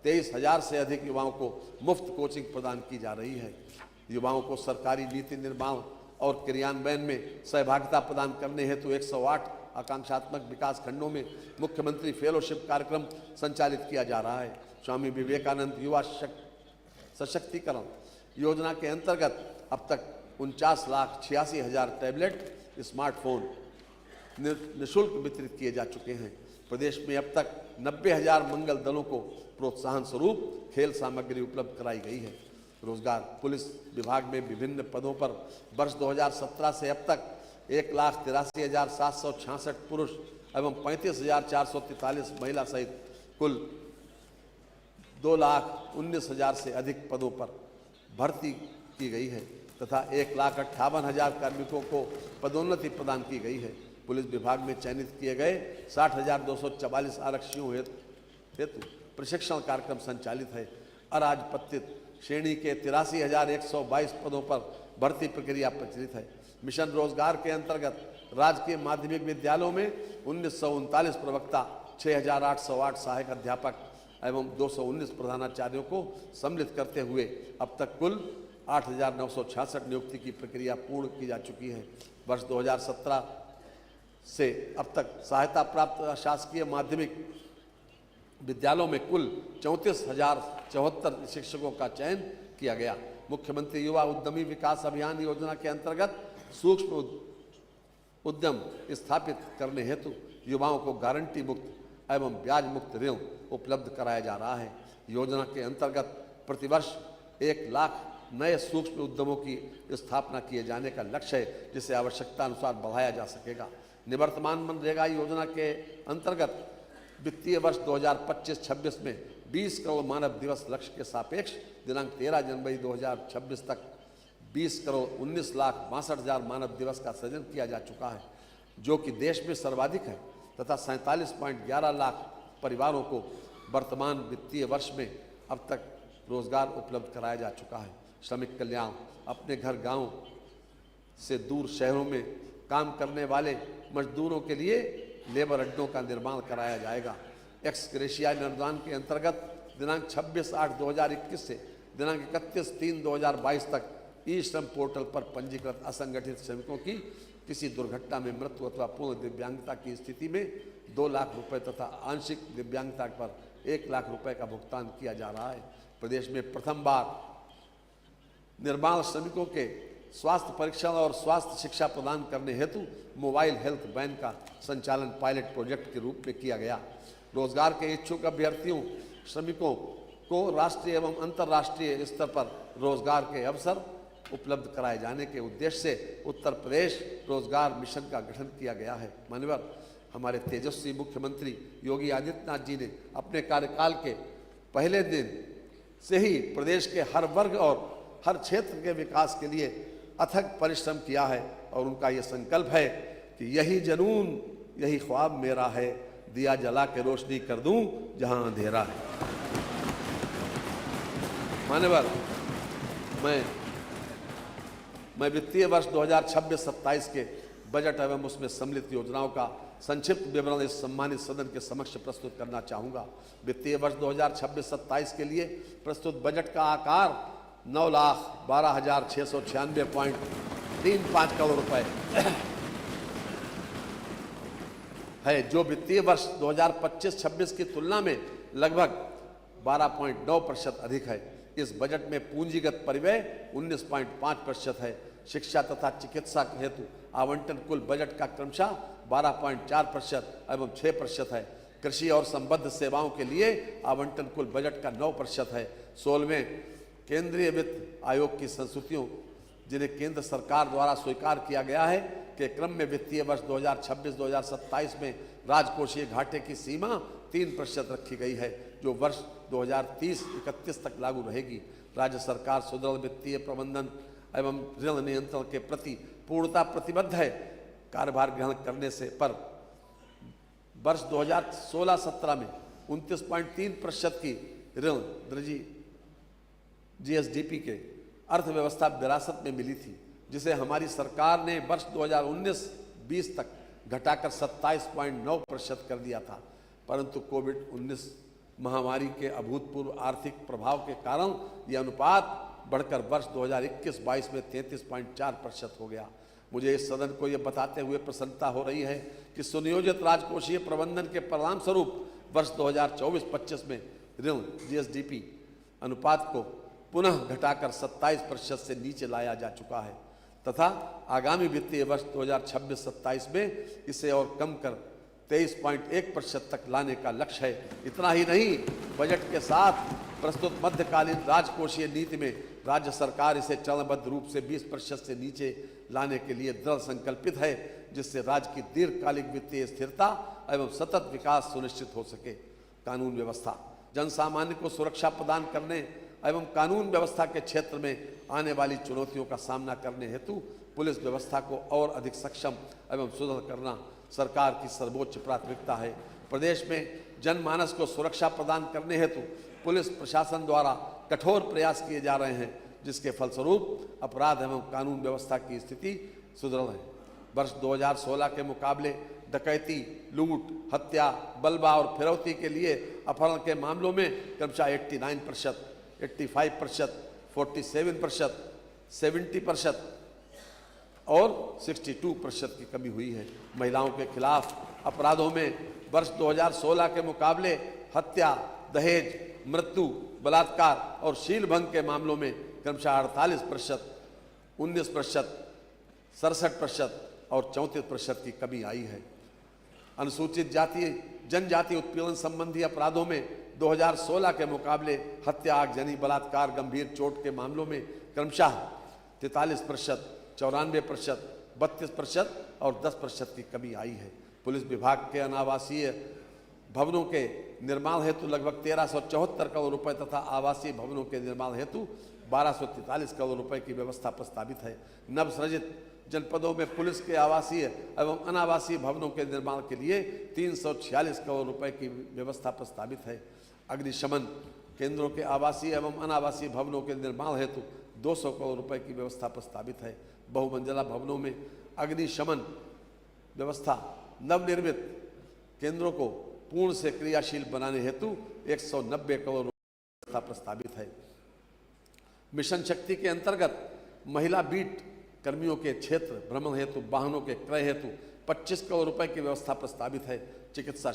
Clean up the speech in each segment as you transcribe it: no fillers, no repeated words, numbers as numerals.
23,000 से अधिक युवाओं को मुफ्त कोचिंग प्रदान की जा रही है। युवाओं को सरकारी नीति निर्माण और क्रियान्वयन में सहभागिता प्रदान करने हेतु 108 आकांक्षात्मक विकास खंडों में मुख्यमंत्री फेलोशिप कार्यक्रम संचालित किया जा रहा है। स्वामी विवेकानंद युवा सशक्तिकरण योजना के अंतर्गत अब तक 49,86,000 टैबलेट स्मार्टफोन निःशुल्क वितरित किए जा चुके हैं। प्रदेश में अब तक 90,000 मंगल दलों को प्रोत्साहन स्वरूप खेल सामग्री उपलब्ध कराई गई है। रोजगार पुलिस विभाग में विभिन्न पदों पर वर्ष 2017 से अब तक 1,83,766 पुरुष एवं 35,443 महिला सहित कुल 2,19,000 से अधिक पदों पर भर्ती की गई है तथा 1,58,000 कार्मिकों को पदोन्नति प्रदान की गई है। पुलिस विभाग में चयनित किए गए 60,244 आरक्षियों हेतु प्रशिक्षण कार्यक्रम संचालित है। अराजपत्रित श्रेणी के 83,122 पदों पर भर्ती प्रक्रिया प्रचलित है। मिशन रोजगार के अंतर्गत राजकीय माध्यमिक विद्यालयों में 1939 प्रवक्ता, 6,808 सहायक अध्यापक एवं 219 प्रधानाचार्यों को सम्मिलित करते हुए अब तक कुल 8,966 नियुक्ति की प्रक्रिया पूर्ण की जा चुकी है। वर्ष 2017 से अब तक सहायता प्राप्त शासकीय माध्यमिक विद्यालयों में कुल 34,074 शिक्षकों का चयन किया गया। मुख्यमंत्री युवा उद्यमी विकास अभियान योजना के अंतर्गत सूक्ष्म उद्यम स्थापित करने हेतु युवाओं को गारंटी मुक्त एवं ब्याज मुक्त ऋण उपलब्ध कराया जा रहा है। योजना के अंतर्गत प्रतिवर्ष 1 लाख नए सूक्ष्म उद्यमों की स्थापना किए जाने का लक्ष्य है, जिसे आवश्यकता अनुसार बढ़ाया जा सकेगा। निवर्तमान मनरेगा योजना के अंतर्गत वित्तीय वर्ष 2025-26 में 20 करोड़ मानव दिवस लक्ष्य के सापेक्ष दिनांक 13 जनवरी 2026 तक 20,19,62,000 मानव दिवस का सृजन किया जा चुका है, जो कि देश में सर्वाधिक है तथा 47.11 लाख परिवारों को वर्तमान वित्तीय वर्ष में अब तक रोजगार उपलब्ध कराया जा चुका है। श्रमिक कल्याण अपने घर गांव से दूर शहरों में काम करने वाले मजदूरों के लिए लेबर अड्डों का निर्माण कराया जाएगा। एक्स ग्रेशिया अनुदान के अंतर्गत दिनांक 26/8/2021 से दिनांक 31/3/2022 तक ई श्रम पोर्टल पर पंजीकृत असंगठित श्रमिकों की किसी दुर्घटना में मृत्यु अथवा पूर्ण दिव्यांगता की स्थिति में 2 लाख रुपए तथा आंशिक दिव्यांगता पर 1 लाख रुपए का भुगतान किया जा रहा है। प्रदेश में प्रथम बार निर्माण श्रमिकों के स्वास्थ्य परीक्षण और स्वास्थ्य शिक्षा प्रदान करने हेतु मोबाइल हेल्थ वैन का संचालन पायलट प्रोजेक्ट के रूप में किया गया। रोजगार के इच्छुक अभ्यर्थियों श्रमिकों को राष्ट्रीय एवं अंतर्राष्ट्रीय स्तर पर रोजगार के अवसर उपलब्ध कराए जाने के उद्देश्य से उत्तर प्रदेश रोजगार मिशन का गठन किया गया है। मान्यवर हमारे तेजस्वी मुख्यमंत्री योगी आदित्यनाथ जी ने अपने कार्यकाल के पहले दिन से ही प्रदेश के हर वर्ग और हर क्षेत्र के विकास के लिए अथक परिश्रम किया है और उनका ये संकल्प है कि यही जनून यही ख्वाब मेरा है, दिया जला के रोशनी कर दूं जहां अंधेरा है। मान्यवर मैं वित्तीय वर्ष 2026-27 के बजट एवं उसमें सम्मिलित योजनाओं का संक्षिप्त विवरण इस सम्मानित सदन के समक्ष प्रस्तुत करना चाहूँगा। वित्तीय वर्ष 2026-27 के लिए प्रस्तुत बजट का आकार 9,12,696.35 करोड़ रुपए है, जो वित्तीय वर्ष 2025-26 की तुलना में लगभग 12.9% अधिक है। इस बजट में पूंजीगत परिव्यय 19.5% है। शिक्षा तथा चिकित्सा हेतु आवंटन कुल बजट का क्रमशः 12.4% एवं 6% है। कृषि और संबद्ध सेवाओं के लिए आवंटन कुल बजट का 9% है। 16वें केंद्रीय वित्त आयोग की संस्तुतियों जिन्हें केंद्र सरकार द्वारा स्वीकार किया गया है के क्रम में वित्तीय वर्ष 2026-2027 में राजकोषीय घाटे की सीमा 3% रखी गई है, जो वर्ष 2030-31 तक लागू रहेगी। राज्य सरकार सुदृढ़ वित्तीय प्रबंधन एवं ऋण नियंत्रण के प्रति पूर्णता प्रतिबद्ध है। कार्यभार ग्रहण करने से पर वर्ष 2016-17 में 29.3% की ऋण वृद्धि जीएसडीपी के अर्थव्यवस्था विरासत में मिली थी, जिसे हमारी सरकार ने वर्ष 2019-20 तक घटाकर 27.9% कर दिया था। परंतु कोविड-19 महामारी के अभूतपूर्व आर्थिक प्रभाव के कारण यह अनुपात बढ़कर वर्ष 2021-22 में 33.4% हो गया। मुझे इस सदन को यह बताते हुए प्रसन्नता हो रही है कि सुनियोजित राजकोषीय प्रबंधन के परिणाम स्वरूप वर्ष 2024-25 में ऋण जीएसडीपी अनुपात को पुनः घटाकर 27% से नीचे लाया जा चुका है तथा आगामी वित्तीय वर्ष 2026-27 में इसे और कम कर 23.1% तक लाने का लक्ष्य है। इतना ही नहीं, बजट के साथ प्रस्तुत मध्यकालीन राजकोषीय नीति में राज्य सरकार इसे चरणबद्ध रूप से 20% से नीचे लाने के लिए दृढ़ संकल्पित है, जिससे राज्य की दीर्घकालिक वित्तीय स्थिरता एवं सतत विकास सुनिश्चित हो सके। कानून व्यवस्था, जन सामान्य को सुरक्षा प्रदान करने एवं कानून व्यवस्था के क्षेत्र में आने वाली चुनौतियों का सामना करने हेतु पुलिस व्यवस्था को और अधिक सक्षम एवं सुदृढ़ करना सरकार की सर्वोच्च प्राथमिकता है। प्रदेश में जनमानस को सुरक्षा प्रदान करने हेतु पुलिस प्रशासन द्वारा कठोर प्रयास किए जा रहे हैं, जिसके फलस्वरूप अपराध एवं कानून व्यवस्था की स्थिति सुदृढ़ है। वर्ष 2016 के मुकाबले डकैती, लूट, हत्या, बलवा और फिरौती के लिए अपहरण के मामलों में क्रमशः 89%, 85%, 47%, 70% और 62% की कमी हुई है। महिलाओं के खिलाफ अपराधों में वर्ष 2016 के मुकाबले हत्या, दहेज, मृत्यु, बलात्कार और शील भंग के मामलों में क्रमशः 48%, 19%, 67% और 34% की कमी आई है। अनुसूचित जाति जनजाति उत्पीड़न संबंधी अपराधों में 2016 के मुकाबले हत्या, आगजनी, बलात्कार, गंभीर चोट के मामलों में क्रमशः 43%, 94%, 32% और 10% की कमी आई है। पुलिस विभाग के अनावासीय भवनों के निर्माण हेतु लगभग 1374 करोड़ रुपए तथा आवासीय भवनों के निर्माण हेतु 1243 करोड़ रुपए की व्यवस्था प्रस्तावित है। नवसृजित जनपदों में पुलिस के आवासीय एवं अनावासीय भवनों के निर्माण के लिए 346 करोड़ रुपए की व्यवस्था प्रस्तावित है। अग्निशमन केंद्रों के आवासीय एवं अनावासीय भवनों के निर्माण हेतु 200 करोड़ रुपए की व्यवस्था प्रस्तावित है। बहुमंजिला भवनों में अग्निशमन व्यवस्था नवनिर्मित केंद्रों को पूर्ण से क्रियाशील बनाने हेतु 190 करोड़ रुपए का प्रस्तावित है। मिशन शक्ति के अंतर्गत महिला बीट कर्मियों के क्षेत्र भ्रमण हेतु वाहनों के क्रय हेतु 25 करोड़ रुपए की व्यवस्था प्रस्तावित है। चिकित्सा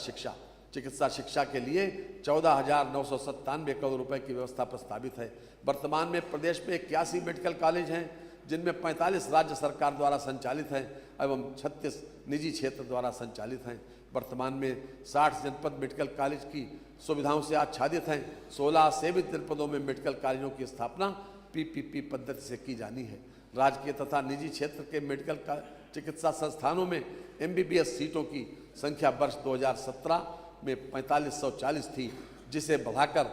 शिक्षा के लिए 14,997 करोड़ रुपए की व्यवस्था प्रस्तावित है। वर्तमान में प्रदेश में 81 मेडिकल कॉलेज हैं, जिनमें 45 राज्य सरकार द्वारा संचालित हैं एवं 36 निजी क्षेत्र द्वारा संचालित हैं। वर्तमान में 60 जनपद मेडिकल कॉलेज की सुविधाओं से आच्छादित हैं। 16 सेवित जनपदों में मेडिकल कॉलेजों की स्थापना पीपीपी पद्धति से की जानी है। राजकीय तथा निजी क्षेत्र के मेडिकल चिकित्सा संस्थानों में एमबीबीएस सीटों की संख्या वर्ष 2017 में 4540 थी, जिसे बढ़ाकर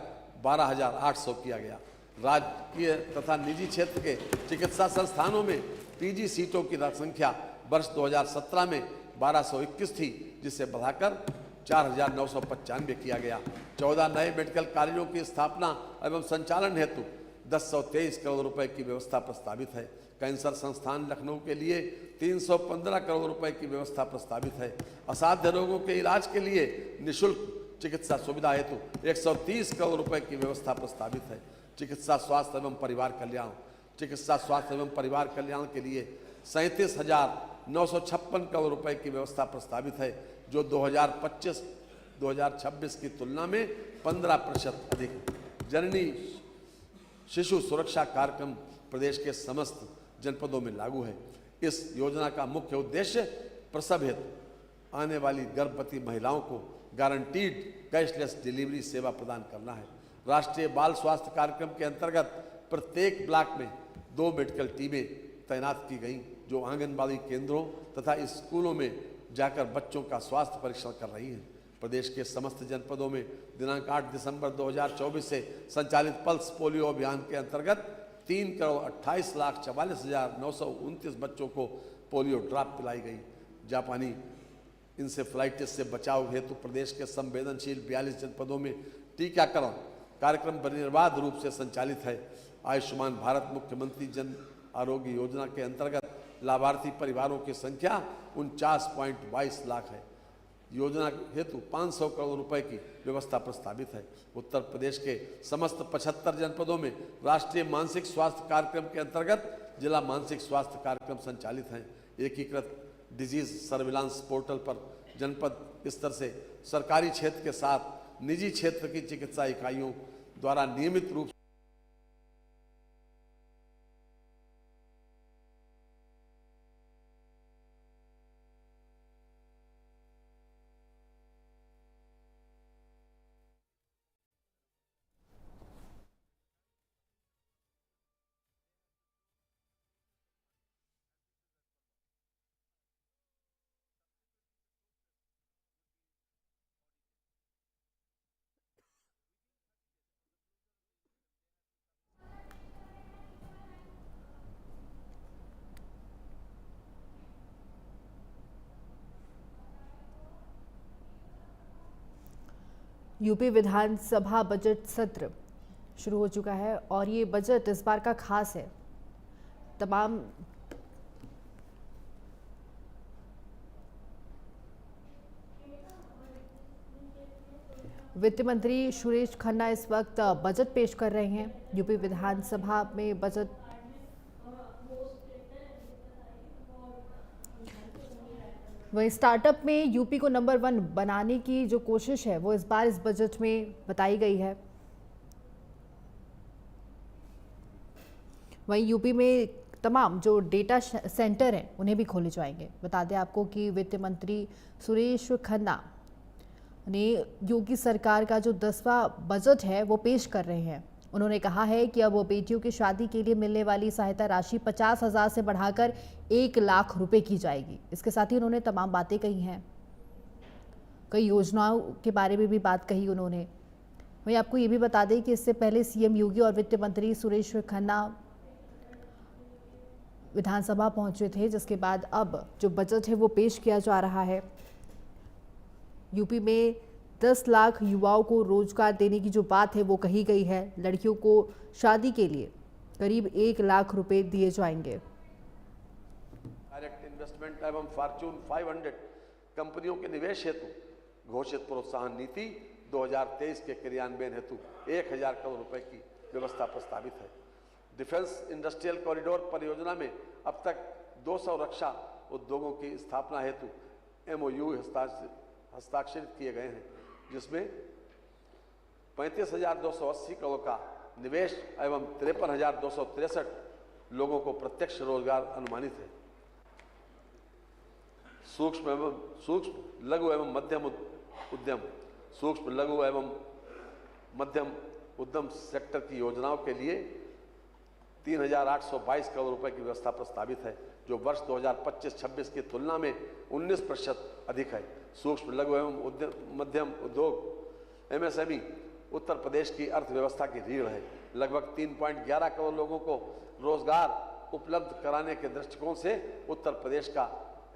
12,800 किया गया। राजकीय तथा निजी क्षेत्र के चिकित्सा संस्थानों में पीजी सीटों की संख्या वर्ष 2017 में 1221 थी, जिसे बढ़ाकर 4,995 किया गया। 14 नए मेडिकल कॉलेजों की स्थापना एवं संचालन हेतु 1023 करोड़ रुपए की व्यवस्था प्रस्तावित है। कैंसर संस्थान लखनऊ के लिए 315 करोड़ रुपए की व्यवस्था प्रस्तावित है। असाध्य रोगों के इलाज के लिए निःशुल्क चिकित्सा सुविधा हेतु 130 करोड़ रुपए की व्यवस्था प्रस्तावित है। चिकित्सा स्वास्थ्य एवं परिवार कल्याण के लिए 37,956 करोड़ रुपए की व्यवस्था प्रस्तावित है, जो 2025-2026 की तुलना में 15% अधिक। जननी शिशु सुरक्षा कार्यक्रम प्रदेश के समस्त जनपदों में लागू है। इस योजना का मुख्य उद्देश्य प्रसव हेतु आने वाली गर्भवती महिलाओं को गारंटीड कैशलेस डिलीवरी सेवा प्रदान करना है। राष्ट्रीय बाल स्वास्थ्य कार्यक्रम के अंतर्गत प्रत्येक ब्लॉक में 2 मेडिकल टीमें तैनात की गईं, जो आंगनबाड़ी केंद्रों तथा स्कूलों में जाकर बच्चों का स्वास्थ्य परीक्षण कर रही हैं। प्रदेश के समस्त जनपदों में दिनांक 8 दिसंबर 2024 से संचालित पल्स पोलियो अभियान के अंतर्गत 3,28,44,929 बच्चों को पोलियो ड्रॉप पिलाई गई। जापानी इंसेफ्लाइटिस से बचाव हेतु प्रदेश के संवेदनशील 42 जनपदों में टीकाकरण कार्यक्रम निर्बाध रूप से संचालित है। आयुष्मान भारत मुख्यमंत्री जन आरोग्य योजना के अंतर्गत लाभार्थी परिवारों की संख्या 49.22 लाख है। योजना हेतु 500 करोड़ रुपए की व्यवस्था प्रस्तावित है। उत्तर प्रदेश के समस्त 75 जनपदों में राष्ट्रीय मानसिक स्वास्थ्य कार्यक्रम के अंतर्गत जिला मानसिक स्वास्थ्य कार्यक्रम संचालित हैं। एकीकृत डिजीज सर्विलांस पोर्टल पर जनपद स्तर से सरकारी क्षेत्र के साथ निजी क्षेत्र की चिकित्सा इकाइयों द्वारा नियमित रूप यूपी विधानसभा बजट सत्र शुरू हो चुका है और ये बजट इस बार का खास है। तमाम वित्त मंत्री सुरेश खन्ना इस वक्त बजट पेश कर रहे हैं। यूपी विधानसभा में बजट वहीं स्टार्टअप में यूपी को नंबर 1 बनाने की जो कोशिश है वो इस बार इस बजट में बताई गई है। वहीं यूपी में तमाम जो डेटा सेंटर हैं उन्हें भी खोले जाएंगे। बता दें आपको कि वित्त मंत्री सुरेश खन्ना ने योगी सरकार का जो 10वां बजट है वो पेश कर रहे हैं। उन्होंने कहा है कि अब वो बेटियों की शादी के लिए मिलने वाली सहायता राशि 50,000 से बढ़ाकर 1 लाख रुपए की जाएगी। इसके साथ ही उन्होंने तमाम बातें कही हैं, कई योजनाओं के बारे में भी बात कही उन्होंने। वहीं आपको ये भी बता दें कि इससे पहले सीएम योगी और वित्त मंत्री सुरेश खन्ना विधानसभा पहुंचे थे, जिसके बाद अब जो बजट है वो पेश किया जा रहा है। यूपी में 10 लाख युवाओं को रोजगार देने की जो बात है वो कही गई है। लड़कियों को शादी के लिए करीब 1 लाख रुपए दिए जाएंगे। डायरेक्ट इन्वेस्टमेंट एवं फॉर्च्यून 500 कंपनियों के निवेश हेतु घोषित प्रोत्साहन नीति 2023 के क्रियान्वयन हेतु 1000 करोड़ रुपए की व्यवस्था प्रस्तावित है। डिफेंस इंडस्ट्रियल कॉरिडोर परियोजना में अब तक 200 रक्षा उद्योगों की स्थापना हेतु MOU हस्ताक्षरित किए गए हैं, जिसमें 35,280 करोड़ का निवेश एवं 53,263 लोगों को प्रत्यक्ष रोजगार अनुमानित है। सूक्ष्म लघु एवं मध्यम उद्यम सेक्टर की योजनाओं के लिए 3,822 करोड़ रुपए की व्यवस्था प्रस्तावित है, जो वर्ष 2025-26 की तुलना में 19% अधिक है। सूक्ष्म लघु एवं मध्यम उद्योग MSME उत्तर प्रदेश की अर्थव्यवस्था की रीढ़ है। लगभग 3.11 करोड़ लोगों को रोजगार उपलब्ध कराने के दृष्टिकोण से उत्तर प्रदेश का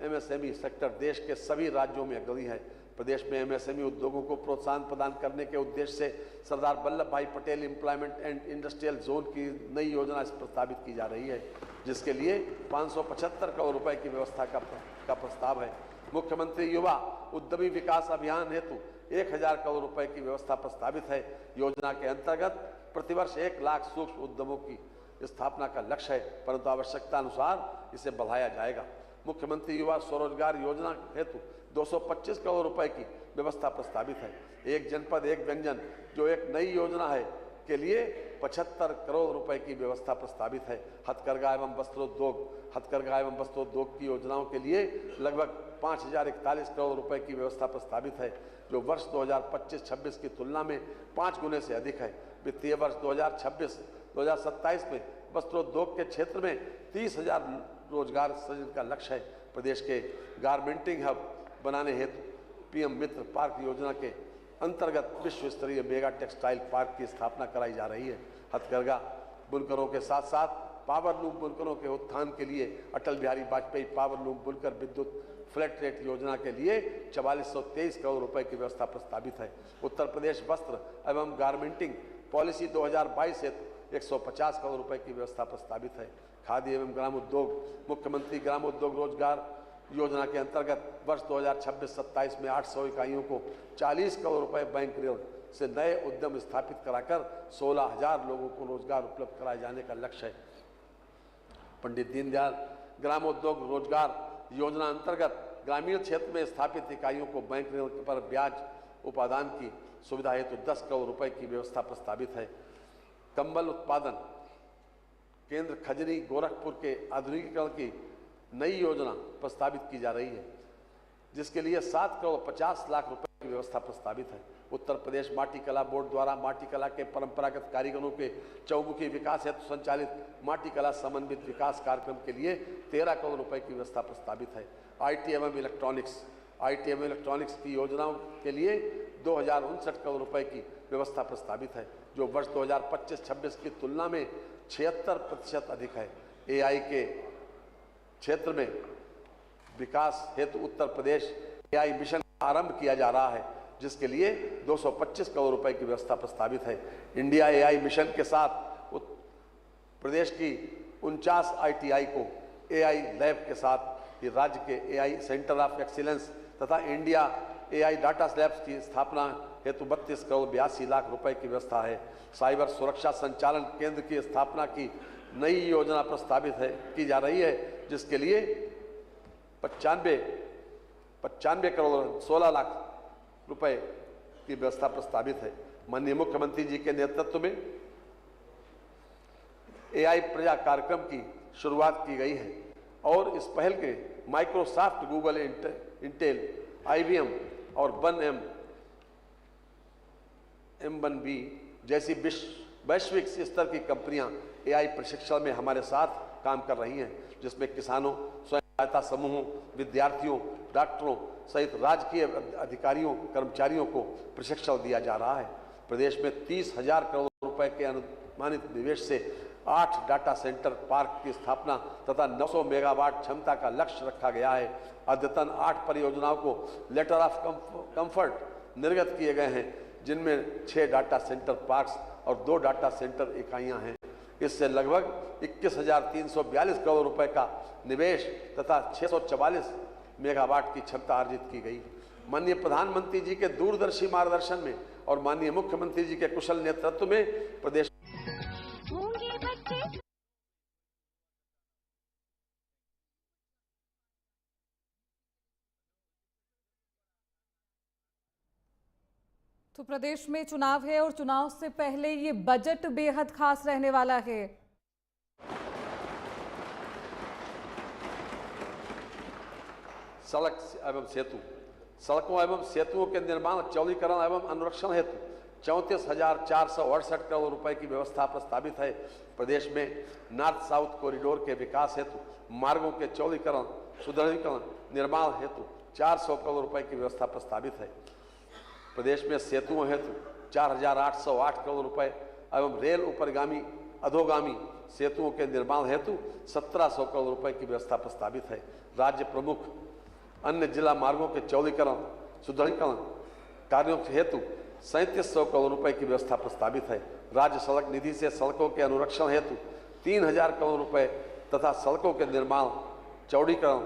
MSME सेक्टर देश के सभी राज्यों में अग्रणी है। प्रदेश में MSME उद्योगों को प्रोत्साहन प्रदान करने के उद्देश्य से सरदार वल्लभ भाई Patel employment and industrial zone की नई योजना प्रस्तावित की जा रही है, जिसके लिए 575 करोड़ रुपए की व्यवस्था का प्रस्ताव है। मुख्यमंत्री युवा उद्यमी विकास अभियान हेतु 1000 करोड़ रुपए की व्यवस्था प्रस्तावित है। योजना के अंतर्गत प्रतिवर्ष 1 लाख सूक्ष्म उद्यमों की स्थापना का लक्ष्य है, परंतु आवश्यकता अनुसार इसे बढ़ाया जाएगा। मुख्यमंत्री युवा स्वरोजगार योजना हेतु 225 करोड़ रुपए की व्यवस्था प्रस्तावित है। एक जनपद एक व्यंजन जो एक नई योजना है के लिए 75 करोड़ रुपए की व्यवस्था प्रस्तावित है। हथकरघा एवं वस्त्रोद्योग की योजनाओं के लिए लगभग 5,041 करोड़ रुपए की व्यवस्था प्रस्तावित है, जो वर्ष 2025-26 की तुलना में 5 गुने से अधिक है। वित्तीय वर्ष 2026-2027 में वस्त्रोद्योग के क्षेत्र में 30,000 रोजगार सृजन का लक्ष्य है। प्रदेश के गारमेंटिंग हब बनाने हेतु PM मित्र पार्क योजना के अंतर्गत विश्व स्तरीय मेगा टेक्सटाइल पार्क की स्थापना कराई जा रही है। हथकरघा बुनकरों के साथ साथ पावर लूम बुनकरों के उत्थान के लिए अटल बिहारी वाजपेयी पावर लूम बुनकर विद्युत फ्लैट रेट योजना के लिए 4423 करोड़ रुपए की व्यवस्था प्रस्तावित है। उत्तर प्रदेश वस्त्र एवं गारमेंटिंग पॉलिसी 2022 हेतु 150 करोड़ रुपए की व्यवस्था प्रस्तावित है। खादी एवं ग्राम उद्योग मुख्यमंत्री ग्राम उद्योग रोजगार योजना के अंतर्गत वर्ष 2026-27 में 800 इकाइयों को 40 करोड़ रुपए बैंक ऋण से नए उद्यम स्थापित कराकर 16,000 लोगों को रोजगार उपलब्ध कराए जाने का लक्ष्य है। पंडित दीनदयाल ग्रामोद्योग रोजगार योजना अंतर्गत ग्रामीण क्षेत्र में स्थापित इकाइयों को बैंक ऋण पर ब्याज उपादान की सुविधा हेतु 10 करोड़ रुपए की व्यवस्था प्रस्तावित है। कंबल उत्पादन केंद्र खजनी गोरखपुर के आधुनिकीकरण की नई योजना प्रस्तावित की जा रही है, जिसके लिए 7 करोड़ 50 लाख रुपए की व्यवस्था प्रस्तावित है। उत्तर प्रदेश माटी कला बोर्ड द्वारा माटी कला के परंपरागत कारीगरों के चौमुखी विकास हेतु संचालित माटी कला समन्वित विकास कार्यक्रम के लिए 13 करोड़ रुपए की व्यवस्था प्रस्तावित है। आईटी एवं इलेक्ट्रॉनिक्स की योजनाओं के लिए 2059 करोड़ रुपए की व्यवस्था प्रस्तावित है, जो वर्ष 2025-26 की तुलना में 76% अधिक है। एआई के क्षेत्र में विकास हेतु उत्तर प्रदेश एआई मिशन आरंभ किया जा रहा है, जिसके लिए 225 करोड़ रुपए की व्यवस्था प्रस्तावित है। इंडिया एआई मिशन के साथ प्रदेश की 49 आईटीआई को एआई लैब के साथ राज्य के एआई सेंटर ऑफ एक्सीलेंस तथा इंडिया एआई डाटा लैब्स की स्थापना हेतु 32 करोड़ 82 लाख रुपए की व्यवस्था है। साइबर सुरक्षा संचालन केंद्र की स्थापना की नई योजना प्रस्तावित की जा रही है, जिसके लिए 95 करोड़ 16 लाख रुपए की व्यवस्था प्रस्तावित है। माननीय मुख्यमंत्री जी के नेतृत्व में एआई प्रजा कार्यक्रम की शुरुआत की गई है और इस पहल के माइक्रोसॉफ्ट, गूगल, इंटेल, आईबीएम और M1B जैसी वैश्विक स्तर की कंपनियां एआई प्रशिक्षण में हमारे साथ काम कर रही हैं, जिसमें किसानों, स्वयं सहायता समूहों, विद्यार्थियों, डॉक्टरों सहित राजकीय अधिकारियों, कर्मचारियों को प्रशिक्षण दिया जा रहा है। प्रदेश में 30,000 करोड़ रुपए के अनुमानित निवेश से 8 डाटा सेंटर पार्क की स्थापना तथा 900 मेगावाट क्षमता का लक्ष्य रखा गया है। अद्यतन 8 परियोजनाओं को लेटर ऑफ कंफर्ट निर्गत किए गए हैं, जिनमें 6 डाटा सेंटर पार्क्स और 2 डाटा सेंटर इकाइयां हैं। इससे लगभग 21,342 करोड़ रुपए का निवेश तथा 644 मेगावाट की क्षमता अर्जित की गई। माननीय प्रधानमंत्री जी के दूरदर्शी मार्गदर्शन में और माननीय मुख्यमंत्री जी के कुशल नेतृत्व में प्रदेश तो प्रदेश में चुनाव है और चुनाव से पहले ये बजट बेहद खास रहने वाला है। सड़क एवं सेतु, सड़कों एवं सेतुओं के निर्माण, चौड़ीकरण एवं अनुरक्षण हेतु 34,468 करोड़ रुपए की व्यवस्था प्रस्तावित है। प्रदेश में नॉर्थ साउथ कॉरिडोर के विकास हेतु मार्गों के चौड़ीकरण, सुदृढ़ीकरण, निर्माण हेतु 400 करोड़ रुपए की व्यवस्था प्रस्तावित है। प्रदेश में सेतुओं हेतु 4,808 करोड़ रुपए एवं रेल उपरगामी अधोगामी सेतुओं के निर्माण हेतु 1,700 करोड़ रुपए की व्यवस्था प्रस्तावित है। राज्य प्रमुख अन्य जिला मार्गों के चौड़ीकरण, सुदृढ़ीकरण कार्यों हेतु 3,700 करोड़ रुपए की व्यवस्था प्रस्तावित है। राज्य सड़क निधि से सड़कों के अनुरक्षण हेतु 3,000 करोड़ रुपए तथा सड़कों के निर्माण, चौड़ीकरण,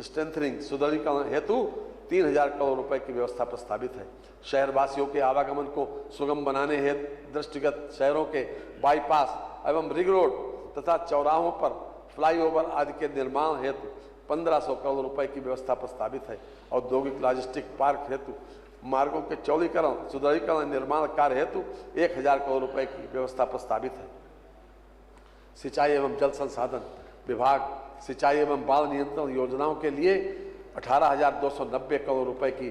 स्ट्रेंथनिंग, सुदृढ़ीकरण हेतु 3,000 करोड़ रुपए की व्यवस्था प्रस्तावित है। शहरवासियों के आवागमन को सुगम बनाने हेतु दृष्टिगत शहरों के बाईपास एवं रिंग रोड तथा चौराहों पर फ्लाईओवर आदि के निर्माण हेतु 1,500 करोड़ रुपए की व्यवस्था प्रस्तावित है। औद्योगिक लॉजिस्टिक पार्क हेतु मार्गों के चौड़ीकरण, सुदृढ़ीकरण, निर्माण कार्य हेतु 1,000 करोड़ रुपए की व्यवस्था प्रस्तावित है। सिंचाई एवं जल संसाधन विभाग सिंचाई एवं बाढ़ नियंत्रण योजनाओं के लिए 18,290 करोड़ रुपए की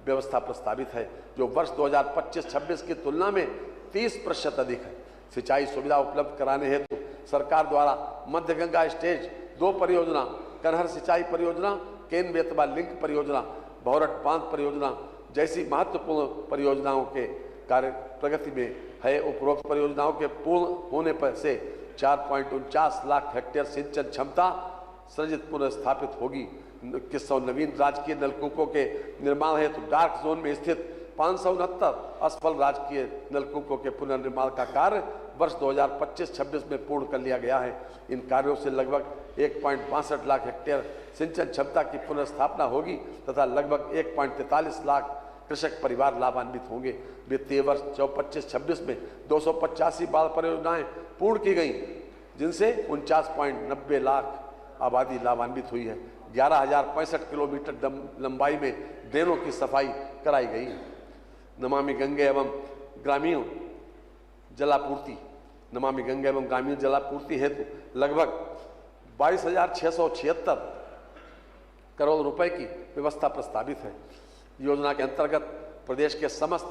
व्यवस्था प्रस्तावित है, जो वर्ष 2025-26 की तुलना में 30% अधिक है। सिंचाई सुविधा उपलब्ध कराने हेतु सरकार द्वारा मध्य गंगा स्टेज 2 परियोजना, कनहर सिंचाई परियोजना, केन बेतवा लिंक परियोजना, भौरट बांध परियोजना जैसी महत्वपूर्ण परियोजनाओं के कार्य प्रगति में है। उपरोक्त परियोजनाओं के पूर्ण होने पर से 4.49 लाख हेक्टेयर सिंचन क्षमता सृजित पुनः स्थापित होगी। 2100 नवीन राजकीय नलकूपों के निर्माण हेतु डार्क जोन में स्थित 569 असफल राजकीय नलकूपों के पुनर्निर्माण का कार्य वर्ष 2025-26 में पूर्ण कर लिया गया है। इन कार्यों से लगभग 1.62 लाख हेक्टेयर सिंचन क्षमता की पुनर्स्थापना होगी तथा लगभग 1.43 लाख कृषक परिवार लाभान्वित होंगे। वित्तीय वर्ष 25-26 में 285 बाढ़ परियोजनाएं पूर्ण की गई, जिनसे 49.90 लाख आबादी लाभान्वित हुई है। 11,065 किलोमीटर लंबाई में ड्रेनों की सफाई कराई गई है। नमामि गंगे एवं ग्रामीण जलापूर्ति हेतु लगभग 22,676 करोड़ रुपए की व्यवस्था प्रस्तावित है। योजना के अंतर्गत प्रदेश के समस्त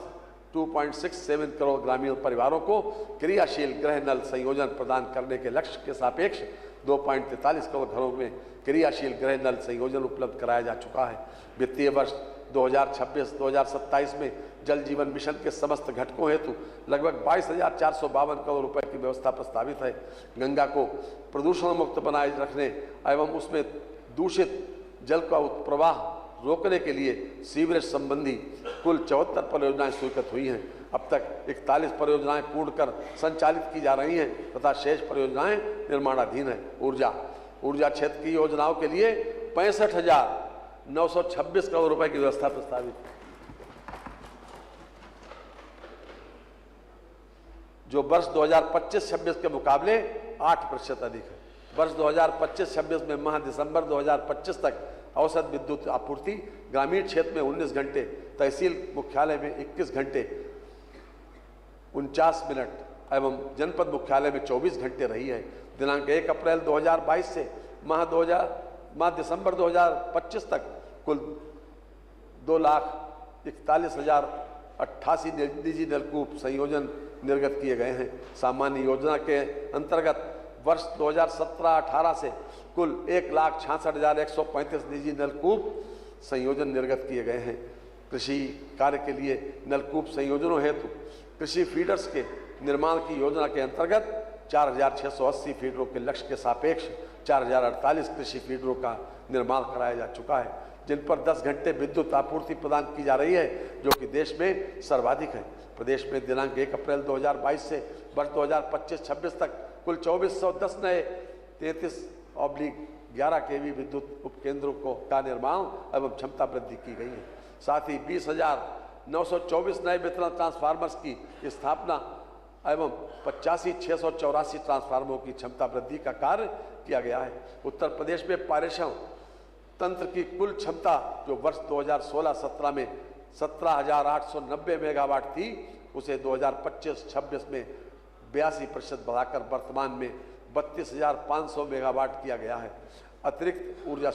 2.67 करोड़ ग्रामीण परिवारों को क्रियाशील गृह नल संयोजन प्रदान करने के लक्ष्य के सापेक्ष 2.43 करोड़ घरों में क्रियाशील गृह नल संयोजन उपलब्ध कराया जा चुका है। वित्तीय वर्ष 2026-2027 में जल जीवन मिशन के समस्त घटकों हेतु लगभग 22,452 करोड़ रुपए की व्यवस्था प्रस्तावित है। गंगा को प्रदूषण मुक्त बनाए रखने एवं उसमें दूषित जल का प्रवाह रोकने के लिए सीवरेज संबंधी कुल 74 परियोजनाएं स्वीकृत हुई हैं। अब तक 41 परियोजनाएं पूर्ण कर संचालित की जा रही हैं तथा शेष परियोजनाएं निर्माणाधीन है। ऊर्जा क्षेत्र की योजनाओं के लिए 65,926 करोड़ रुपए की व्यवस्था प्रस्तावित, जो वर्ष 2025-26 के मुकाबले 8% अधिक है। वर्ष 2025-26 में माह दिसंबर 2025 तक औसत विद्युत आपूर्ति ग्रामीण क्षेत्र में 19 घंटे, तहसील मुख्यालय में 21 घंटे 49 मिनट एवं जनपद मुख्यालय में 24 घंटे रही है। दिनांक 1 अप्रैल 2022 से माह दिसंबर 2025 तक कुल 2,41,088 निजी नलकूप संयोजन निर्गत किए गए हैं। सामान्य योजना के अंतर्गत वर्ष 2017-18 से कुल 1,66,135 निजी नलकूप संयोजन निर्गत किए गए हैं। कृषि कार्य के लिए नलकूप संयोजनों हेतु कृषि फीडर्स के निर्माण की योजना के अंतर्गत 4,680 फीडरों के लक्ष्य के सापेक्ष 4,048 कृषि फीडरों का निर्माण कराया जा चुका है, जिन पर 10 घंटे विद्युत आपूर्ति प्रदान की जा रही है, जो कि देश में सर्वाधिक है। प्रदेश में दिनांक 1 अप्रैल 2022 से वर्ष 2025-26 तक कुल 2,410 नए 33/11 केवी विद्युत उपकेंद्रों का निर्माण एवं क्षमता वृद्धि की गई है। साथ ही 20,924 नए वितरण ट्रांसफार्मर्स की स्थापना एवं 85,684 ट्रांसफार्मरों की क्षमता वृद्धि का कार्य किया गया है। उत्तर प्रदेश में पारेषण तंत्र की कुल क्षमता जो वर्ष 2016-17 में 17,890 मेगावाट थी, उसे 2025-26 में 82% बढ़ाकर वर्तमान में 32,500 मेगावाट किया गया है। अतिरिक्त ऊर्जा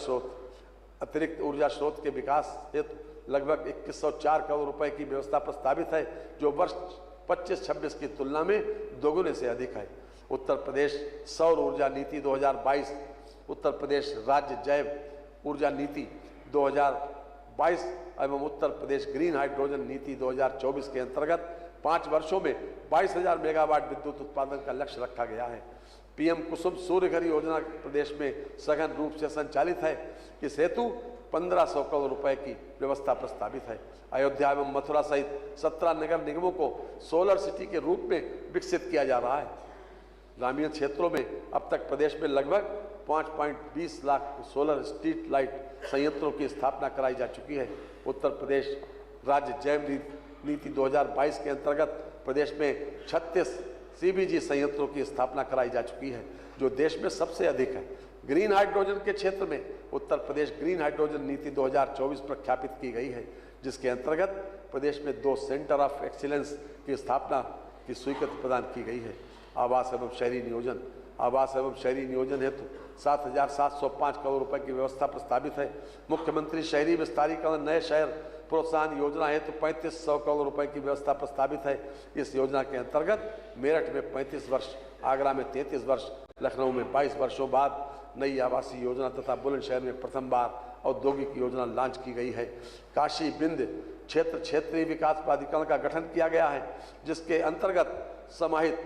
स्रोत के विकास हेतु लगभग 2104 करोड़ रुपए की व्यवस्था प्रस्तावित है, जो वर्ष 25-26 की तुलना में दोगुने से अधिक है। उत्तर प्रदेश सौर ऊर्जा नीति 2022, उत्तर प्रदेश राज्य जैव ऊर्जा नीति 2022 एवं उत्तर प्रदेश ग्रीन हाइड्रोजन नीति 2024 के अंतर्गत 5 वर्षों में 22,000 मेगावाट विद्युत उत्पादन का लक्ष्य रखा गया है। पीएम कुसुम सूर्य घर योजना प्रदेश में सघन रूप से संचालित है। इस हेतु 1,500 करोड़ रुपए की व्यवस्था प्रस्तावित है। अयोध्या एवं मथुरा सहित 17 नगर निगमों को सोलर सिटी के रूप में विकसित किया जा रहा है। ग्रामीण क्षेत्रों में अब तक प्रदेश में लगभग 5.20 लाख सोलर स्ट्रीट लाइट संयंत्रों की स्थापना कराई जा चुकी है। उत्तर प्रदेश राज्य जैव नीति 2022 के अंतर्गत प्रदेश में 36 सीबीजी संयंत्रों की स्थापना कराई जा चुकी है, जो देश में सबसे अधिक है। ग्रीन हाइड्रोजन के क्षेत्र में उत्तर प्रदेश ग्रीन हाइड्रोजन नीति 2024 प्रख्यापित की गई है, जिसके अंतर्गत प्रदेश में 2 सेंटर ऑफ एक्सीलेंस की स्थापना की स्वीकृति प्रदान की गई है। आवास एवं शहरी नियोजन हेतु 7,705 करोड़ रुपए की व्यवस्था प्रस्तावित है। मुख्यमंत्री शहरी विस्तारीकरण नए शहर प्रोत्साहन योजना हेतु 3,500 करोड़ रुपए की व्यवस्था प्रस्तावित है। इस योजना के अंतर्गत मेरठ में 35 वर्ष, आगरा में 33 वर्ष, लखनऊ में 22 वर्षों बाद नई आवासीय योजना तथा बुलंदशहर में प्रथम बार औद्योगिक योजना लॉन्च की गई है। काशी बिंद क्षेत्रीय विकास प्राधिकरण का गठन किया गया है, जिसके अंतर्गत समाहित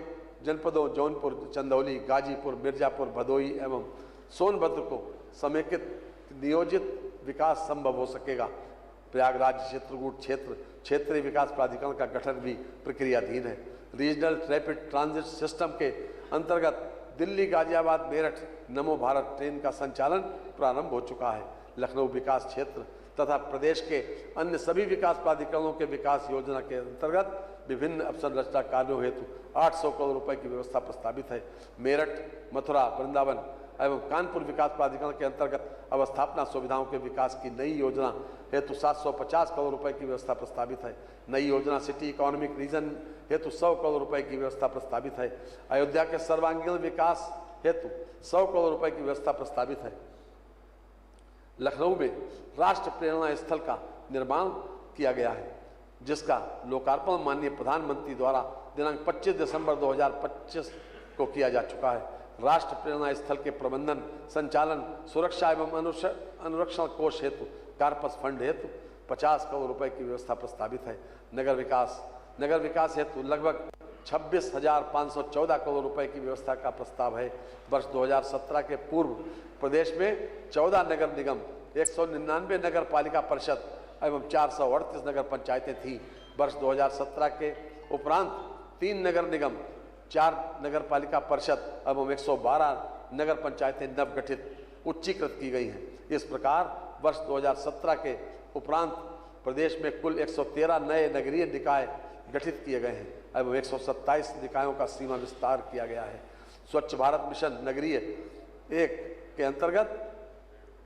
जनपदों जौनपुर, चंदौली, गाजीपुर, मिर्जापुर, भदोही एवं सोनभद्र को समेकित नियोजित विकास संभव हो सकेगा। प्रयागराज चित्रकूट क्षेत्रीय विकास प्राधिकरण का गठन भी प्रक्रियाधीन है। रीजनल रैपिड ट्रांजिट सिस्टम के अंतर्गत दिल्ली गाजियाबाद मेरठ नमो भारत ट्रेन का संचालन प्रारंभ हो चुका है। लखनऊ विकास क्षेत्र तथा प्रदेश के अन्य सभी विकास प्राधिकरणों के विकास योजना के अंतर्गत विभिन्न अवसंरचना कार्यों हेतु 800 करोड़ रुपए की व्यवस्था प्रस्तावित है। मेरठ, मथुरा, वृंदावन एवं कानपुर विकास प्राधिकरण के अंतर्गत अवस्थापना सुविधाओं के विकास की नई योजना हेतु 750 करोड़ रुपए की व्यवस्था प्रस्तावित है। नई योजना सिटी इकोनॉमिक रीजन हेतु 100 करोड़ रुपए की व्यवस्था प्रस्तावित है। अयोध्या के सर्वांगीण विकास हेतु 100 करोड़ रुपए की व्यवस्था प्रस्तावित है। लखनऊ में राष्ट्र प्रेरणा स्थल का निर्माण किया गया है, जिसका लोकार्पण माननीय प्रधानमंत्री द्वारा दिनांक 25 दिसंबर 2025 को किया जा चुका है। राष्ट्र प्रेरणा स्थल के प्रबंधन, संचालन, सुरक्षा एवं अनुरक्षण कोष हेतु कार्पस फंड हेतु 50 करोड़ रुपए की व्यवस्था प्रस्तावित है। नगर विकास हेतु लगभग 26,514 करोड़ रुपए की व्यवस्था का प्रस्ताव है। वर्ष 2017 के पूर्व प्रदेश में 14 नगर निगम, 199 नगर पालिका परिषद एवं 438 नगर पंचायतें थीं। वर्ष 2017 के उपरांत 3 नगर निगम, 4 नगर पालिका परिषद एवं 112 नगर पंचायतें नवगठित उच्चीकृत की गई हैं। इस प्रकार वर्ष 2017 के उपरांत प्रदेश में कुल 113 नए नगरीय निकाय गठित किए गए हैं एवं 127 निकायों का सीमा विस्तार किया गया है। स्वच्छ भारत मिशन नगरीय 1 के अंतर्गत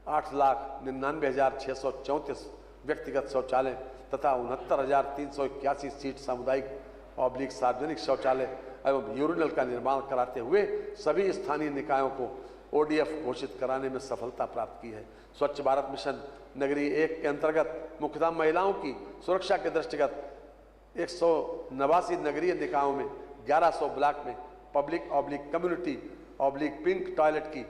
8,99,634 व्यक्तिगत शौचालय तथा 69,381 सीट सामुदायिक सार्वजनिक शौचालय एवं यूरिनल का निर्माण कराते हुए सभी स्थानीय निकायों को ODF घोषित कराने में सफलता प्राप्त की है। स्वच्छ भारत मिशन नगरी 1 के अंतर्गत मुख्यतः महिलाओं की सुरक्षा के दृष्टिगत 189 नगरीय निकायों में 1100 ब्लॉक में पब्लिक/कम्युनिटी/पिंक टॉयलेट की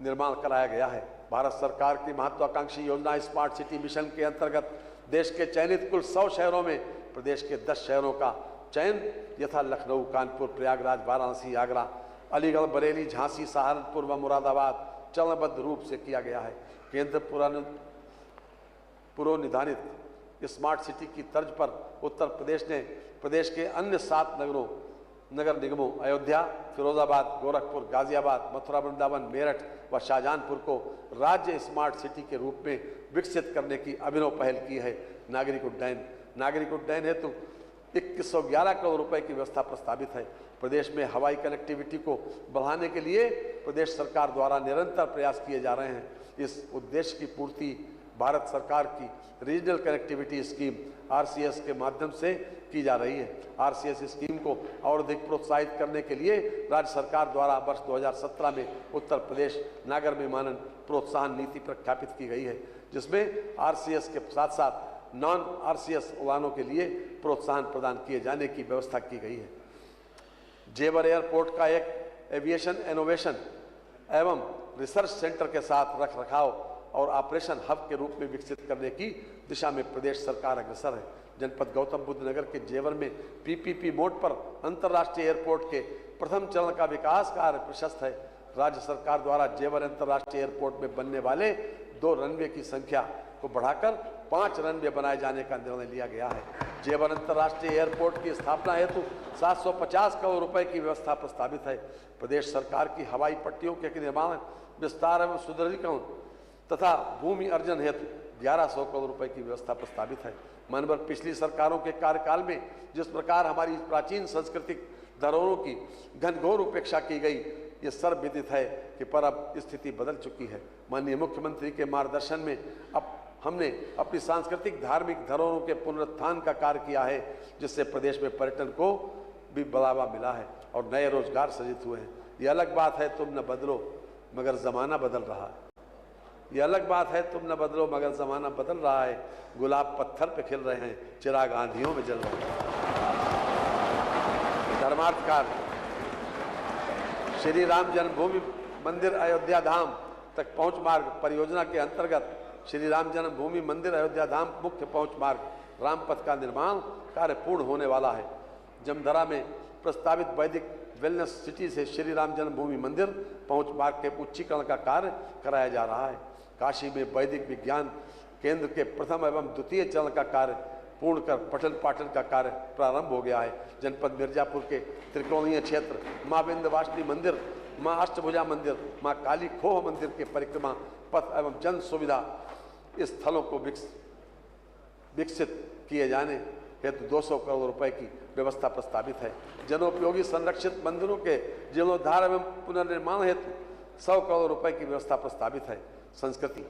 निर्माण कराया गया है। भारत सरकार की महत्वाकांक्षी योजना स्मार्ट सिटी मिशन के अंतर्गत देश के चयनित कुल 100 शहरों में प्रदेश के 10 शहरों का चयन यथा लखनऊ, कानपुर, प्रयागराज, वाराणसी, आगरा, अलीगढ़, बरेली, झांसी, सहारनपुर व मुरादाबाद चरणबद्ध रूप से किया गया है। केंद्र पूर्वनिर्धारित स्मार्ट सिटी की तर्ज पर उत्तर प्रदेश ने प्रदेश के अन्य 7 नगर निगमों अयोध्या, फिरोजाबाद, गोरखपुर, गाजियाबाद, मथुरा, वृंदावन, मेरठ व शाहजहांपुर को राज्य स्मार्ट सिटी के रूप में विकसित करने की अभिनव पहल की है। नागरिक उड्डयन हेतु 2111 करोड़ रुपए की व्यवस्था प्रस्तावित है। प्रदेश में हवाई कनेक्टिविटी को बढ़ाने के लिए प्रदेश सरकार द्वारा निरंतर प्रयास किए जा रहे हैं। इस उद्देश्य की पूर्ति भारत सरकार की रीजनल कनेक्टिविटी स्कीम RCS के माध्यम से की जा रही है। RCS स्कीम को और अधिक प्रोत्साहित करने के लिए राज्य सरकार द्वारा वर्ष 2017 में उत्तर प्रदेश नागर विमानन प्रोत्साहन नीति प्रख्यापित की गई है, जिसमें RCS के साथ साथ नॉन RCS उड़ानों के लिए प्रोत्साहन प्रदान किए जाने की व्यवस्था की गई है। जेवर एयरपोर्ट का एक एविएशन इनोवेशन एवं रिसर्च सेंटर के साथ रखरखाव और ऑपरेशन हब के रूप में विकसित करने की दिशा में प्रदेश सरकार अग्रसर है। जनपद गौतम बुद्ध नगर के जेवर में PPP मोड पर अंतर्राष्ट्रीय एयरपोर्ट के प्रथम चरण का विकास कार्य प्रशस्त है। राज्य सरकार द्वारा जेवर अंतर्राष्ट्रीय एयरपोर्ट में बनने वाले 2 रनवे की संख्या को बढ़ाकर 5 रनवे बनाए जाने का निर्णय लिया गया है। जेवर अंतर्राष्ट्रीय एयरपोर्ट की स्थापना हेतु 750 करोड़ रुपए की व्यवस्था प्रस्तावित है। प्रदेश सरकार की हवाई पट्टियों के निर्माण, विस्तार एवं सुदृढ़ीकरण तथा भूमि अर्जन हेतु 1100 करोड़ रुपए की व्यवस्था प्रस्तावित है। मनवर पिछली सरकारों के कार्यकाल में जिस प्रकार हमारी प्राचीन सांस्कृतिक धरोहरों की घनघोर उपेक्षा की गई, ये सर्वविदित है कि पर अब स्थिति बदल चुकी है। माननीय मुख्यमंत्री के मार्गदर्शन में अब हमने अपनी सांस्कृतिक धार्मिक धरोहरों के पुनरुत्थान का कार्य किया है, जिससे प्रदेश में पर्यटन को भी बढ़ावा मिला है और नए रोजगार सृजित हुए हैं। ये अलग बात है तुम न बदलो मगर ज़माना बदल रहा है। ये अलग बात है तुम न बदलो मगर ज़माना बदल रहा है। गुलाब पत्थर पे खिल रहे हैं, चिराग आंधियों में जल रहे हैं। धर्मार्थकार श्री राम जन्मभूमि मंदिर अयोध्या धाम तक पहुंच मार्ग परियोजना के अंतर्गत श्री राम जन्मभूमि मंदिर अयोध्या धाम मुख्य पहुंच मार्ग रामपथ का निर्माण कार्य पूर्ण होने वाला है। जमधरा में प्रस्तावित वैदिक वेलनेस सिटी से श्री राम जन्मभूमि मंदिर पहुंच मार्ग के उच्चीकरण का कार्य कराया जा रहा है। काशी में वैदिक विज्ञान केंद्र के प्रथम एवं द्वितीय चरण का कार्य पूर्ण कर पठन पाठन का कार्य प्रारंभ हो गया है। जनपद मिर्जापुर के त्रिकोणीय क्षेत्र मां विंध्यवासिनी मंदिर, मां अष्टभुजा मंदिर, मां काली खोह मंदिर के परिक्रमा पथ एवं जन सुविधा स्थलों को विकसित किए जाने हेतु 200 करोड़ रुपए की व्यवस्था प्रस्तावित है। जनोपयोगी संरक्षित मंदिरों के जीर्णोद्धार एवं पुनर्निर्माण हेतु 100 करोड़ रुपए की व्यवस्था प्रस्तावित है। संस्कृति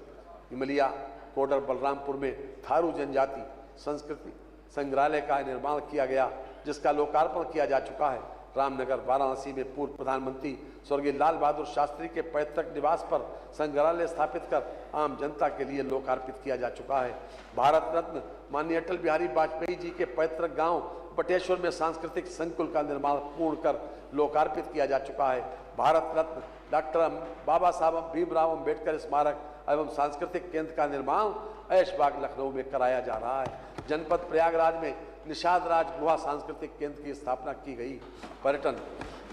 इमलिया कोडर बलरामपुर में थारू जनजाति संस्कृति संग्रहालय का निर्माण किया गया, जिसका लोकार्पण किया जा चुका है। रामनगर वाराणसी में पूर्व प्रधानमंत्री स्वर्गीय लाल बहादुर शास्त्री के पैतृक निवास पर संग्रहालय स्थापित कर आम जनता के लिए लोकार्पित किया जा चुका है। भारत रत्न माननीय अटल बिहारी वाजपेयी जी के पैतृक गांव बटेश्वर में सांस्कृतिक संकुल का निर्माण पूर्ण कर लोकार्पित किया जा चुका है। भारत रत्न डॉक्टर बाबा साहब भीमराव अम्बेडकर स्मारक एवं सांस्कृतिक केंद्र का निर्माण ऐशबाग लखनऊ में कराया जा रहा है। जनपद प्रयागराज में निषाद राज गुहा सांस्कृतिक केंद्र की स्थापना की गई। पर्यटन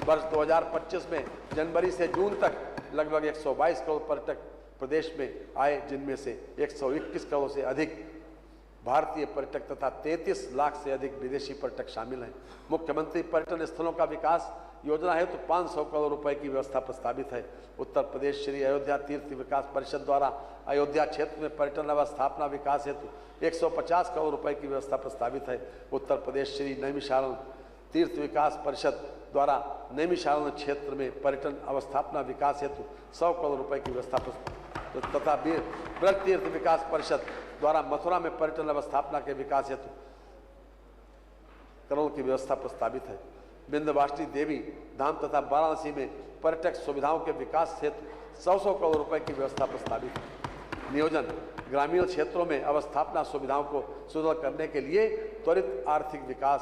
वर्ष 2025 में जनवरी से जून तक लगभग 122 करोड़ पर्यटक प्रदेश में आए, जिनमें से 121 करोड़ से अधिक भारतीय पर्यटक तथा 33 लाख से अधिक विदेशी पर्यटक शामिल हैं। मुख्यमंत्री पर्यटन स्थलों का विकास योजना हेतु 500 करोड़ रुपए की व्यवस्था प्रस्तावित है। उत्तर प्रदेश श्री अयोध्या तीर्थ विकास परिषद द्वारा अयोध्या क्षेत्र में पर्यटन अवस्थापना विकास हेतु 150 करोड़ रुपए की व्यवस्था प्रस्तावित है। उत्तर प्रदेश श्री नैमिषारण्य तीर्थ विकास परिषद द्वारा नैमिषारण्य क्षेत्र में पर्यटन अवस्थापना विकास हेतु 100 करोड़ रुपए की व्यवस्था तथा ब्रज तीर्थ विकास परिषद द्वारा मथुरा में पर्यटन अवस्थापना के विकास हेतु करोड़ की व्यवस्था प्रस्तावित है। विंध्यवासिनी देवी धाम तथा वाराणसी में पर्यटक सुविधाओं के विकास हेतु 100 करोड़ रुपए की व्यवस्था प्रस्तावित है। नियोजन ग्रामीण क्षेत्रों में अवस्थापना सुविधाओं को सुदृढ़ करने के लिए त्वरित आर्थिक विकास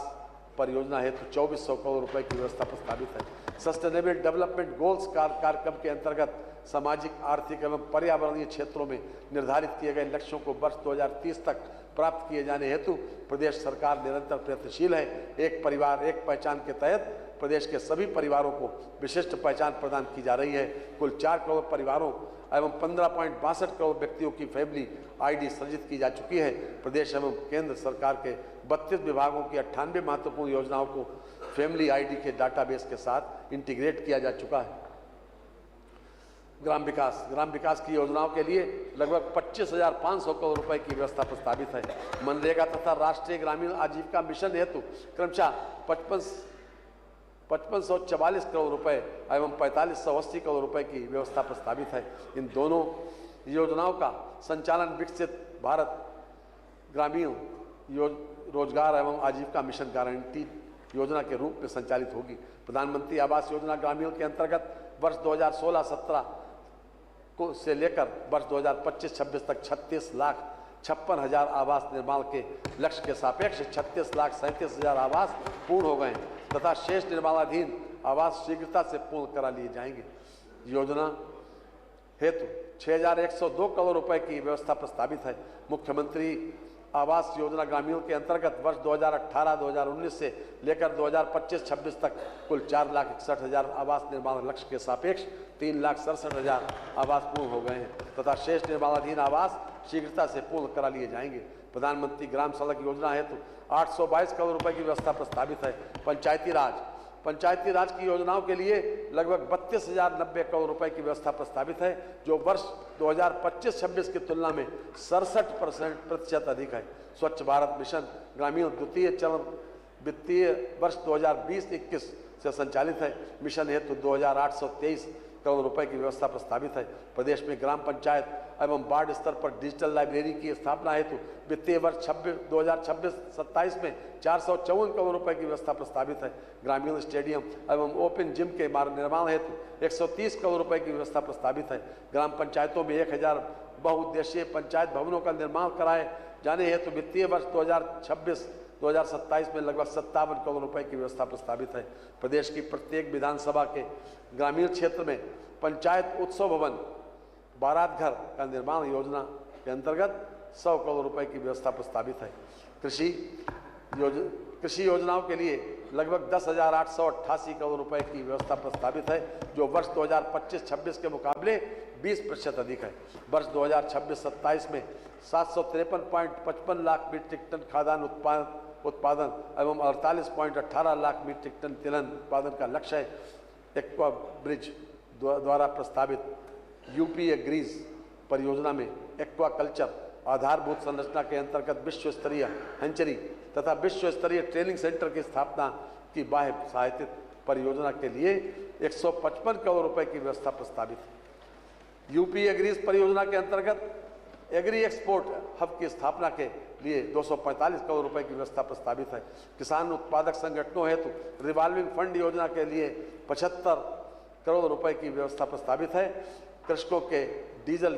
परियोजना हेतु 2400 करोड़ रुपए की व्यवस्था प्रस्तावित है। सस्टेनेबल डेवलपमेंट गोल्स कार्यक्रम के अंतर्गत सामाजिक, आर्थिक एवं पर्यावरणीय क्षेत्रों में निर्धारित किए गए लक्ष्यों को वर्ष 2030 तक प्राप्त किए जाने हेतु प्रदेश सरकार निरंतर प्रयत्नशील है। एक परिवार एक पहचान के तहत प्रदेश के सभी परिवारों को विशिष्ट पहचान प्रदान की जा रही है। कुल 4 करोड़ परिवारों एवं 15.62 करोड़ व्यक्तियों की फैमिली आईडी सृजित की जा चुकी है। प्रदेश एवं केंद्र सरकार के 32 विभागों की 98 महत्वपूर्ण योजनाओं को फैमिली आईडी के डाटाबेस के साथ इंटीग्रेट किया जा चुका है। ग्राम विकास की योजनाओं के लिए लगभग 25,500 करोड़ रुपए की व्यवस्था प्रस्तावित है। मनरेगा तथा राष्ट्रीय ग्रामीण आजीविका मिशन हेतु क्रमशः 5544 करोड़ रुपए एवं 4580 करोड़ रुपए की व्यवस्था प्रस्तावित है। इन दोनों योजनाओं का संचालन विकसित भारत ग्रामीण रोजगार एवं आजीविका मिशन गारंटी योजना के रूप में संचालित होगी। प्रधानमंत्री आवास योजना ग्रामीण के अंतर्गत वर्ष 2016-17 को से लेकर वर्ष 2025-26 तक 36,56,000 आवास निर्माण के लक्ष्य के सापेक्ष 36,37,000 आवास पूर्ण हो गए हैं तथा शेष निर्माणाधीन आवास शीघ्रता से पूर्ण करा लिए जाएंगे। योजना हेतु 6,102 करोड़ रुपए की व्यवस्था प्रस्तावित है। मुख्यमंत्री आवास योजना ग्रामीण के अंतर्गत वर्ष 2018-2019 से लेकर 2025-26 तक कुल 4,61,000 आवास निर्माण लक्ष्य के सापेक्ष 3,67,000 आवास पूर्ण हो गए हैं तथा शेष निर्माणाधीन आवास शीघ्रता से पूर्ण करा लिए जाएंगे। प्रधानमंत्री ग्राम सड़क योजना हेतु 822 करोड़ रुपए की व्यवस्था प्रस्तावित है। पंचायती राज की योजनाओं के लिए लगभग 32,090 करोड़ रुपए की व्यवस्था प्रस्तावित है, जो वर्ष 2025-26 की तुलना में 67% अधिक है। स्वच्छ भारत मिशन ग्रामीण द्वितीय चरण वित्तीय वर्ष 2020-21 से संचालित है। मिशन हेतु 2,823 करोड़ रुपए की व्यवस्था प्रस्तावित है। प्रदेश में ग्राम पंचायत एवं वार्ड स्तर पर डिजिटल लाइब्रेरी की स्थापना हेतु वित्तीय वर्ष 2026-27 में 454 करोड़ रुपए की व्यवस्था प्रस्तावित है। ग्रामीण स्टेडियम एवं ओपन जिम के निर्माण हेतु 130 करोड़ रुपए की व्यवस्था प्रस्तावित है। ग्राम पंचायतों में 1000 बहुउद्देशीय पंचायत भवनों का निर्माण कराए जाने हेतु वित्तीय वर्ष 2026-2027 में लगभग 57 करोड़ रुपए की व्यवस्था प्रस्तावित है। प्रदेश की प्रत्येक विधानसभा के ग्रामीण क्षेत्र में पंचायत उत्सव भवन बारात घर का निर्माण योजना के अंतर्गत 100 करोड़ रुपए की व्यवस्था प्रस्तावित है। कृषि योजनाओं के लिए लगभग 10,888 करोड़ रुपए की व्यवस्था प्रस्तावित है, जो वर्ष 2025-26 के मुकाबले 20% अधिक है। वर्ष 2026-27 में 753.55 लाख मीट्रिक टन खाद्यान्न उत्पादन एवं 48.18 लाख मीट्रिक टन तिलहन उत्पादन का लक्ष्य है। एक्वा ब्रिज द्वारा प्रस्तावित यूपी एग्रीज परियोजना में एक्वा कल्चर आधारभूत संरचना के अंतर्गत विश्व स्तरीय हैंचरी तथा विश्व स्तरीय ट्रेनिंग सेंटर की स्थापना की बाह्य सहायतित परियोजना के लिए 155 करोड़ रुपए की व्यवस्था प्रस्तावित है। यूपी एग्रीज परियोजना के अंतर्गत एग्री एक्सपोर्ट हब की स्थापना के लिए 245 करोड़ रुपए की व्यवस्था प्रस्तावित है। किसान उत्पादक संगठनों हेतु रिवॉल्विंग फंड योजना के लिए 75 करोड़ रुपए की व्यवस्था प्रस्तावित है। कृषकों के डीजल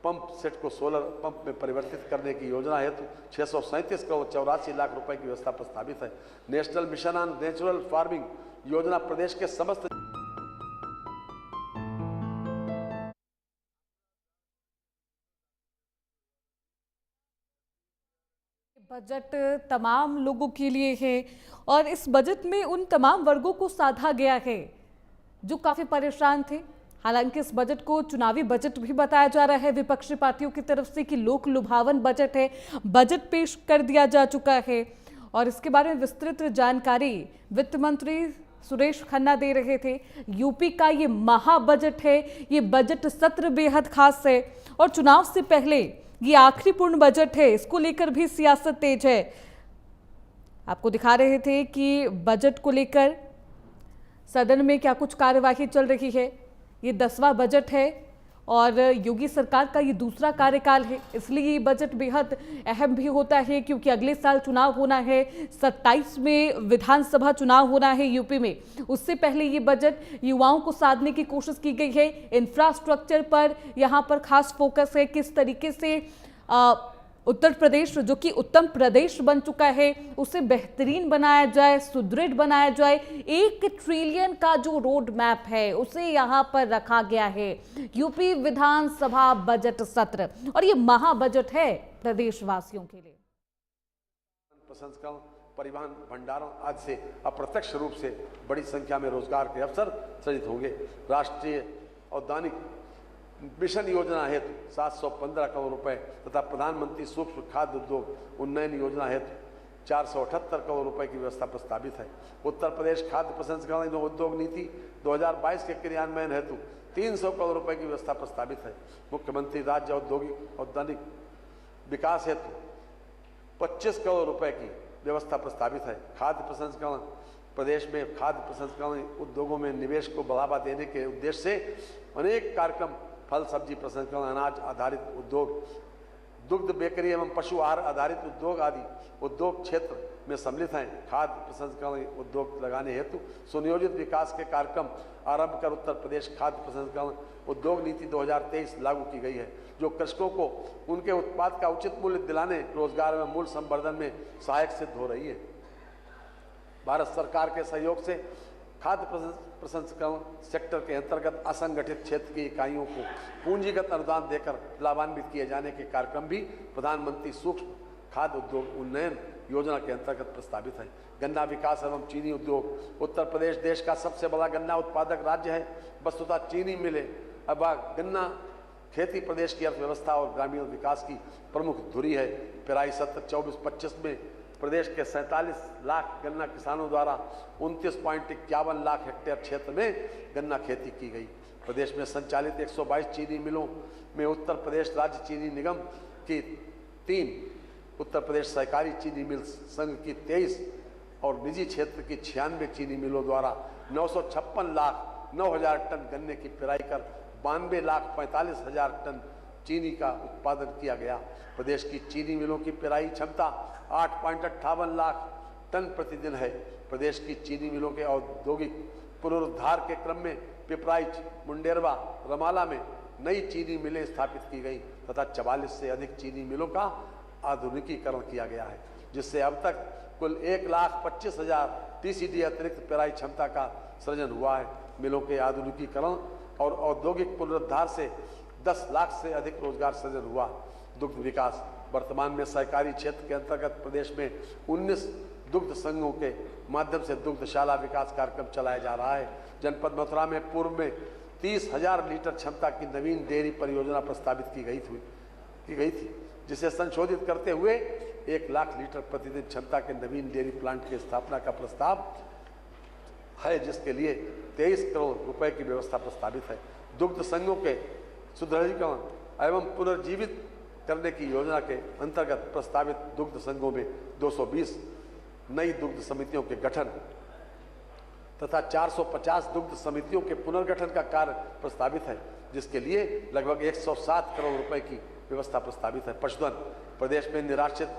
पंप सेट को सोलर पंप में परिवर्तित करने की योजना हेतु 637 करोड़ 84 लाख रुपए की व्यवस्था प्रस्तावित है। National mission on natural farming योजना प्रदेश के समस्त बजट तमाम लोगों के लिए है और इस बजट में उन तमाम वर्गों को साधा गया है जो काफी परेशान थे। हालांकि इस बजट को चुनावी बजट भी बताया जा रहा है विपक्षी पार्टियों की तरफ से कि लोक लुभावन बजट है। बजट पेश कर दिया जा चुका है और इसके बारे में विस्तृत जानकारी वित्त मंत्री सुरेश खन्ना दे रहे थे। यूपी का ये महा बजट है, ये बजट सत्र बेहद खास है और चुनाव से पहले ये आखिरी पूर्ण बजट है। इसको लेकर भी सियासत तेज है। आपको दिखा रहे थे कि बजट को लेकर सदन में क्या कुछ कार्यवाही चल रही है। ये 10वां बजट है और योगी सरकार का ये दूसरा कार्यकाल है, इसलिए ये बजट बेहद अहम भी होता है क्योंकि अगले साल चुनाव होना है। 27 में विधानसभा चुनाव होना है यूपी में। उससे पहले ये बजट युवाओं को साधने की कोशिश की गई है। इंफ्रास्ट्रक्चर पर यहाँ पर खास फोकस है, किस तरीके से उत्तर प्रदेश जो कि उत्तम प्रदेश बन चुका है उसे बेहतरीन बनाया जाए, सुदृढ़ बनाया जाए। 1 ट्रिलियन का जो रोड मैप है उसे यहाँ पर रखा गया है। यूपी विधानसभा बजट सत्र और ये महा बजट है प्रदेशवासियों के लिए। प्रसंस्करण, परिवहन, भंडारण आदि से अप्रत्यक्ष रूप से बड़ी संख्या में रोजगार के अवसर सृजित होंगे। राष्ट्रीय औद्यानिक मिशन योजना हेतु 715 करोड़ रुपए तथा प्रधानमंत्री सूक्ष्म खाद्य उद्योग उन्नयन योजना हेतु 478 करोड़ रुपए की व्यवस्था प्रस्तावित है। उत्तर प्रदेश खाद्य प्रसंस्करण एवं उद्योग नीति 2022 के क्रियान्वयन हेतु 300 करोड़ रुपए की व्यवस्था प्रस्तावित है। मुख्यमंत्री राज्य औद्योगिक विकास हेतु 25 करोड़ रुपए की व्यवस्था प्रस्तावित है। खाद्य प्रसंस्करण प्रदेश में खाद्य प्रसंस्करण उद्योगों में निवेश को बढ़ावा देने के उद्देश्य से अनेक कार्यक्रम फल सब्जी प्रसंस्करण, अनाज आधारित उद्योग, दुग्ध बेकरी एवं पशु आहार आधारित उद्योग आदि उद्योग क्षेत्र में सम्मिलित हैं। खाद्य प्रसंस्करण उद्योग लगाने हेतु सुनियोजित विकास के कार्यक्रम आरंभ कर उत्तर प्रदेश खाद्य प्रसंस्करण उद्योग नीति 2023 लागू की गई है, जो कृषकों को उनके उत्पाद का उचित मूल्य दिलाने, रोजगार एवं मूल्य संवर्धन में सहायक सिद्ध हो रही है। भारत सरकार के सहयोग से खाद्य प्रसंस्करण सेक्टर के अंतर्गत असंगठित क्षेत्र की इकाइयों को पूंजीगत अनुदान देकर लाभान्वित किए जाने के कार्यक्रम भी प्रधानमंत्री सूक्ष्म खाद्य उद्योग उन्नयन योजना के अंतर्गत प्रस्तावित है। गन्ना विकास एवं चीनी उद्योग। उत्तर प्रदेश देश का सबसे बड़ा गन्ना उत्पादक राज्य है। वस्तुतः चीनी मिलें अब गन्ना खेती प्रदेश की अर्थव्यवस्था और ग्रामीण विकास की प्रमुख धुरी है। पेराई सत्र 24-25 में प्रदेश के 47 लाख गन्ना किसानों द्वारा 29.51 लाख हेक्टेयर क्षेत्र में गन्ना खेती की गई। प्रदेश में संचालित 122 चीनी मिलों में उत्तर प्रदेश राज्य चीनी निगम की 3, उत्तर प्रदेश सहकारी चीनी मिल संघ की 23 और निजी क्षेत्र की 96 चीनी मिलों द्वारा 956 लाख 9,000 टन गन्ने की पेराई कर 92 लाख 45 हजार टन चीनी का उत्पादन किया गया। प्रदेश की चीनी मिलों की पेराई क्षमता 8.58 लाख टन प्रतिदिन है। प्रदेश की चीनी मिलों के औद्योगिक पुनरुद्धार के क्रम में पिपराइच, मुंडेरवा, रमाला में नई चीनी मिलें स्थापित की गई तथा 44 से अधिक चीनी मिलों का आधुनिकीकरण किया गया है, जिससे अब तक कुल 1,25,000 TCD अतिरिक्त पेराई क्षमता का सृजन हुआ है। मिलों के आधुनिकीकरण और औद्योगिक पुनरुद्धार से 10 लाख से अधिक रोजगार सृजन हुआ। दुग्ध विकास। वर्तमान में सहकारी क्षेत्र के अंतर्गत प्रदेश में 19 दुग्ध संघों के माध्यम से दुग्धशाला विकास कार्यक्रम चलाया जा रहा है। जनपद मथुरा में पूर्व में 30,000 लीटर क्षमता की नवीन डेयरी परियोजना प्रस्तावित की गई थी, जिसे संशोधित करते हुए 1 लाख लीटर प्रतिदिन क्षमता के नवीन डेयरी प्लांट की स्थापना का प्रस्ताव है, जिसके लिए 23 करोड़ रुपए की व्यवस्था प्रस्तावित है। दुग्ध संघों के सुदृढ़ीकरण एवं पुनर्जीवित करने की योजना के अंतर्गत प्रस्तावित दुग्ध संघों में 220 नई दुग्ध समितियों के गठन तथा 450 दुग्ध समितियों के पुनर्गठन का कार्य प्रस्तावित है, जिसके लिए लगभग 107 करोड़ रुपए की व्यवस्था प्रस्तावित है। पशुधन प्रदेश में निराश्रित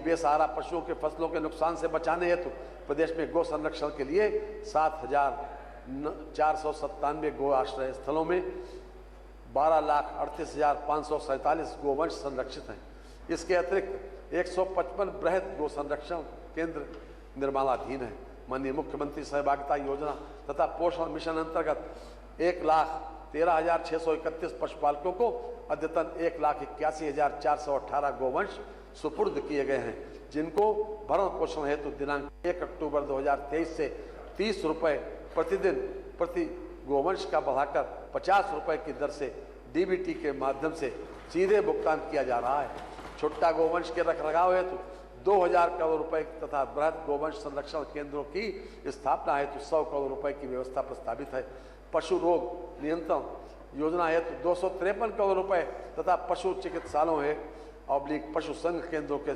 बेसहारा पशुओं के फसलों के नुकसान से बचाने हेतु प्रदेश में गो संरक्षण के लिए 7,497 गो आश्रय स्थलों में 12,38,547 गोवंश संरक्षित हैं। इसके अतिरिक्त 155 बृहद गो संरक्षण केंद्र निर्माणाधीन है। माननीय मुख्यमंत्री सहभागिता योजना तथा पोषण मिशन अंतर्गत 1,13,631 पशुपालकों को अद्यतन 1,81,418 गोवंश सुपुर्द किए गए हैं, जिनको भरण पोषण हेतु दिनांक 1 अक्टूबर 2023 से 30 रुपए प्रतिदिन प्रति गोवंश का बढ़ाकर 50 रुपए की दर से डीबीटी के माध्यम से सीधे भुगतान किया जा रहा है। छुट्टा गोवंश के रखरखाव हेतु 2,000 करोड़ रुपए तथा बृहद गोवंश संरक्षण केंद्रों की स्थापना हेतु 100 करोड़ रुपए की व्यवस्था प्रस्तावित है। पशु रोग नियंत्रण योजना हेतु 253 करोड़ रुपए तथा पशु चिकित्सालयों पशु संघ केंद्रों के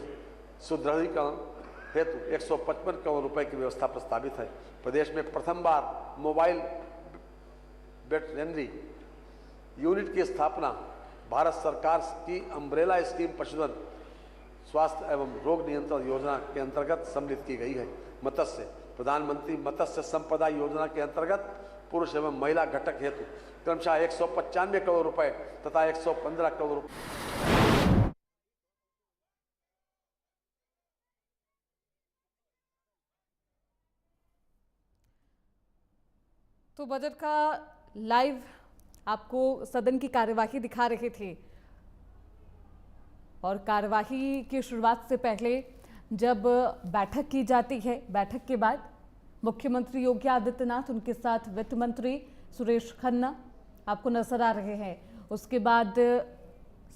सुदृढ़ीकरण हेतु 155 करोड़ रुपए की व्यवस्था प्रस्तावित है। प्रदेश में प्रथम बार मोबाइल वेटरनरी यूनिट की स्थापना भारत सरकार की अम्ब्रेला स्कीम पशुधन स्वास्थ्य एवं रोग नियंत्रण योजना के अंतर्गत सम्मिलित की गई है। मत्स्य प्रधानमंत्री मत्स्य संपदा योजना के अंतर्गत पुरुष एवं महिला घटक हेतु क्रमशः 195 करोड़ रुपए तथा 115 करोड़ रुपए। तो बजट का लाइव आपको सदन की कार्यवाही दिखा रहे थे और कार्यवाही की शुरुआत से पहले जब बैठक की जाती है, बैठक के बाद मुख्यमंत्री योगी आदित्यनाथ, उनके साथ वित्त मंत्री सुरेश खन्ना आपको नजर आ रहे हैं। उसके बाद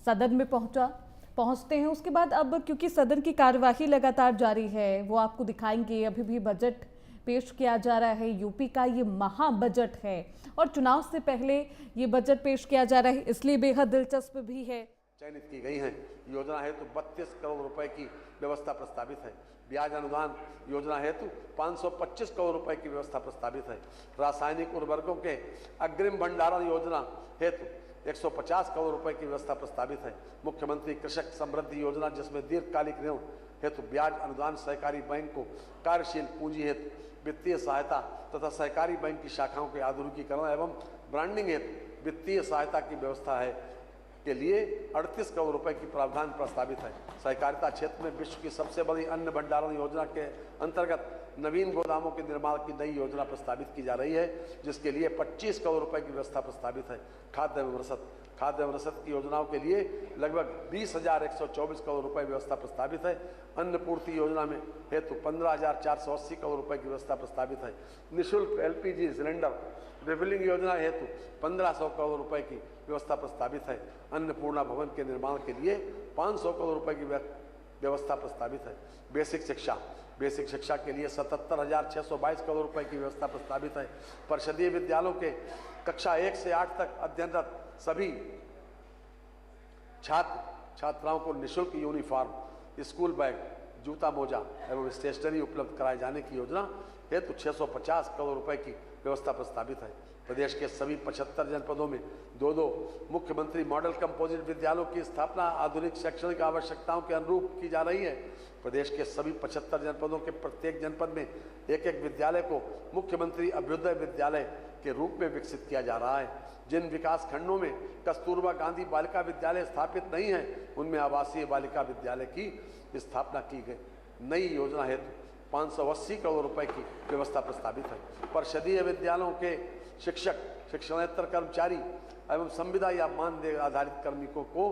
सदन में पहुंचते हैं। उसके बाद अब क्योंकि सदन की कार्यवाही लगातार जारी है, वो आपको दिखाएंगे। अभी भी बजट पेश किया जा रहा है। यूपी का ये महा बजट है और चुनाव से पहले ये बजट पेश किया जा रहा है, इसलिए बेहद दिलचस्प भी है। चयनित की गई हैं योजना हेतु 32 करोड़ रुपए की व्यवस्था प्रस्तावित है। ब्याज अनुदान योजना हेतु 525 करोड़ रुपए की व्यवस्था प्रस्तावित है। रासायनिक उर्वरकों के अग्रिम भंडारण योजना हेतु 150 करोड़ रुपए की व्यवस्था प्रस्तावित है। मुख्यमंत्री कृषक समृद्धि योजना, जिसमें दीर्घकालिक ऋण हेतु ब्याज अनुदान, सहकारी बैंक को कार्यशील पूंजी हेतु वित्तीय सहायता तथा सहकारी बैंक की शाखाओं के आधुनिकीकरण एवं ब्रांडिंग हेतु वित्तीय सहायता की व्यवस्था है के लिए 38 करोड़ रुपए की प्रावधान प्रस्तावित है। सहकारिता क्षेत्र में विश्व की सबसे बड़ी अन्न भंडारण योजना के अंतर्गत नवीन गोदामों के निर्माण की नई योजना प्रस्तावित की जा रही है, जिसके लिए 25 करोड़ रुपए की व्यवस्था प्रस्तावित है। खाद्य एवं रसद की योजनाओं के लिए लगभग 20,124 करोड़ रुपए व्यवस्था प्रस्तावित है। अन्न पूर्ति योजना में हेतु 15,480 करोड़ रुपए की व्यवस्था प्रस्तावित है। निःशुल्क LPG सिलेंडर रिफिलिंग योजना हेतु 1,500 करोड़ रुपए की व्यवस्था प्रस्तावित है। अन्नपूर्णा भवन के निर्माण के लिए 500 करोड़ रुपए की व्यवस्था प्रस्तावित है। बेसिक शिक्षा के लिए 77,622 करोड़ रुपए की व्यवस्था प्रस्तावित है। परिषदीय विद्यालयों के कक्षा 1 से 8 तक अध्ययनरत सभी छात्राओं को निःशुल्क यूनिफॉर्म, स्कूल बैग, जूता मोजा एवं स्टेशनरी उपलब्ध कराए जाने की योजना हेतु 650 करोड़ रुपए की व्यवस्था प्रस्तावित है। प्रदेश के सभी 75 जनपदों में 2 मुख्यमंत्री मॉडल कंपोजिट विद्यालयों की स्थापना आधुनिक शैक्षणिक आवश्यकताओं के अनुरूप की जा रही है। प्रदेश के सभी 75 जनपदों के प्रत्येक जनपद में एक विद्यालय को मुख्यमंत्री अभ्युदय विद्यालय के रूप में विकसित किया जा रहा है। जिन विकास खंडों में कस्तूरबा गांधी बालिका विद्यालय स्थापित नहीं है, उनमें आवासीय बालिका विद्यालय की स्थापना की गई। नई योजना हेतु 580 करोड़ रुपए की व्यवस्था प्रस्तावित है। परिषदीय विद्यालयों के शिक्षक, शिक्षणेतर कर्मचारी एवं संविदा या मानदेय आधारित कार्मिकों को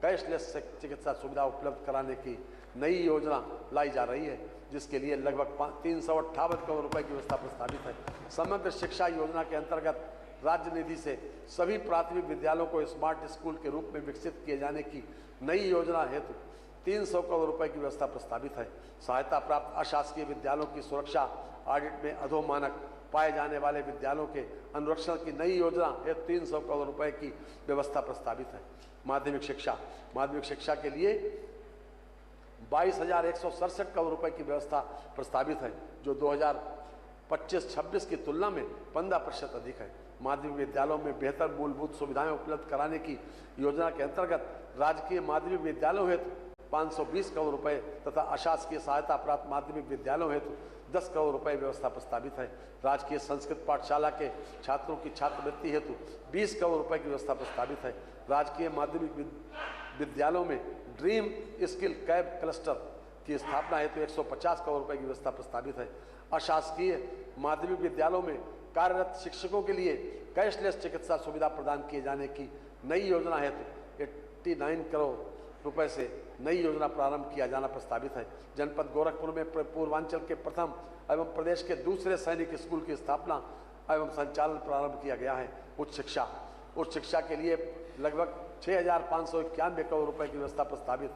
कैशलेस चिकित्सा सुविधा उपलब्ध कराने की नई योजना लाई जा रही है, जिसके लिए लगभग 358 करोड़ रुपए की व्यवस्था प्रस्तावित है। समग्र शिक्षा योजना के अंतर्गत राज्य निधि से सभी प्राथमिक विद्यालयों को स्मार्ट स्कूल के रूप में विकसित किए जाने की नई योजना हेतु 300 करोड़ रुपए की व्यवस्था प्रस्तावित है। सहायता प्राप्त अशासकीय विद्यालयों की सुरक्षा ऑडिट में अधोमानक पाए जाने वाले विद्यालयों के अनुरक्षण की नई योजना हेतु 300 करोड़ रुपए की व्यवस्था प्रस्तावित है। माध्यमिक शिक्षा के लिए 22,167 करोड़ रुपए की व्यवस्था प्रस्तावित है, जो 2025-26 की तुलना में 15% अधिक है। माध्यमिक विद्यालयों में बेहतर मूलभूत सुविधाएं उपलब्ध कराने की योजना के अंतर्गत राजकीय माध्यमिक विद्यालयों हेतु 520 करोड़ रुपए तथा अशासकीय सहायता प्राप्त माध्यमिक विद्यालयों हेतु 10 करोड़ रुपए व्यवस्था प्रस्तावित है। राजकीय संस्कृत पाठशाला के छात्रों की छात्रवृत्ति हेतु 20 करोड़ रुपए की व्यवस्था प्रस्तावित है। राजकीय माध्यमिक विद्यालयों में ड्रीम स्किल कैब क्लस्टर की स्थापना हेतु 150 करोड़ रुपए की व्यवस्था प्रस्तावित है। अशासकीय माध्यमिक विद्यालयों में कार्यरत शिक्षकों के लिए कैशलेस चिकित्सा सुविधा प्रदान किए जाने की नई योजना हेतु 89 करोड़ रुपए से नई योजना प्रारंभ किया जाना प्रस्तावित है। जनपद गोरखपुर में पूर्वांचल के प्रथम एवं प्रदेश के दूसरे सैनिक स्कूल की स्थापना एवं संचालन प्रारंभ किया गया है। उच्च शिक्षा के लिए लगभग 6,591 करोड़ रुपए की व्यवस्था प्रस्तावित,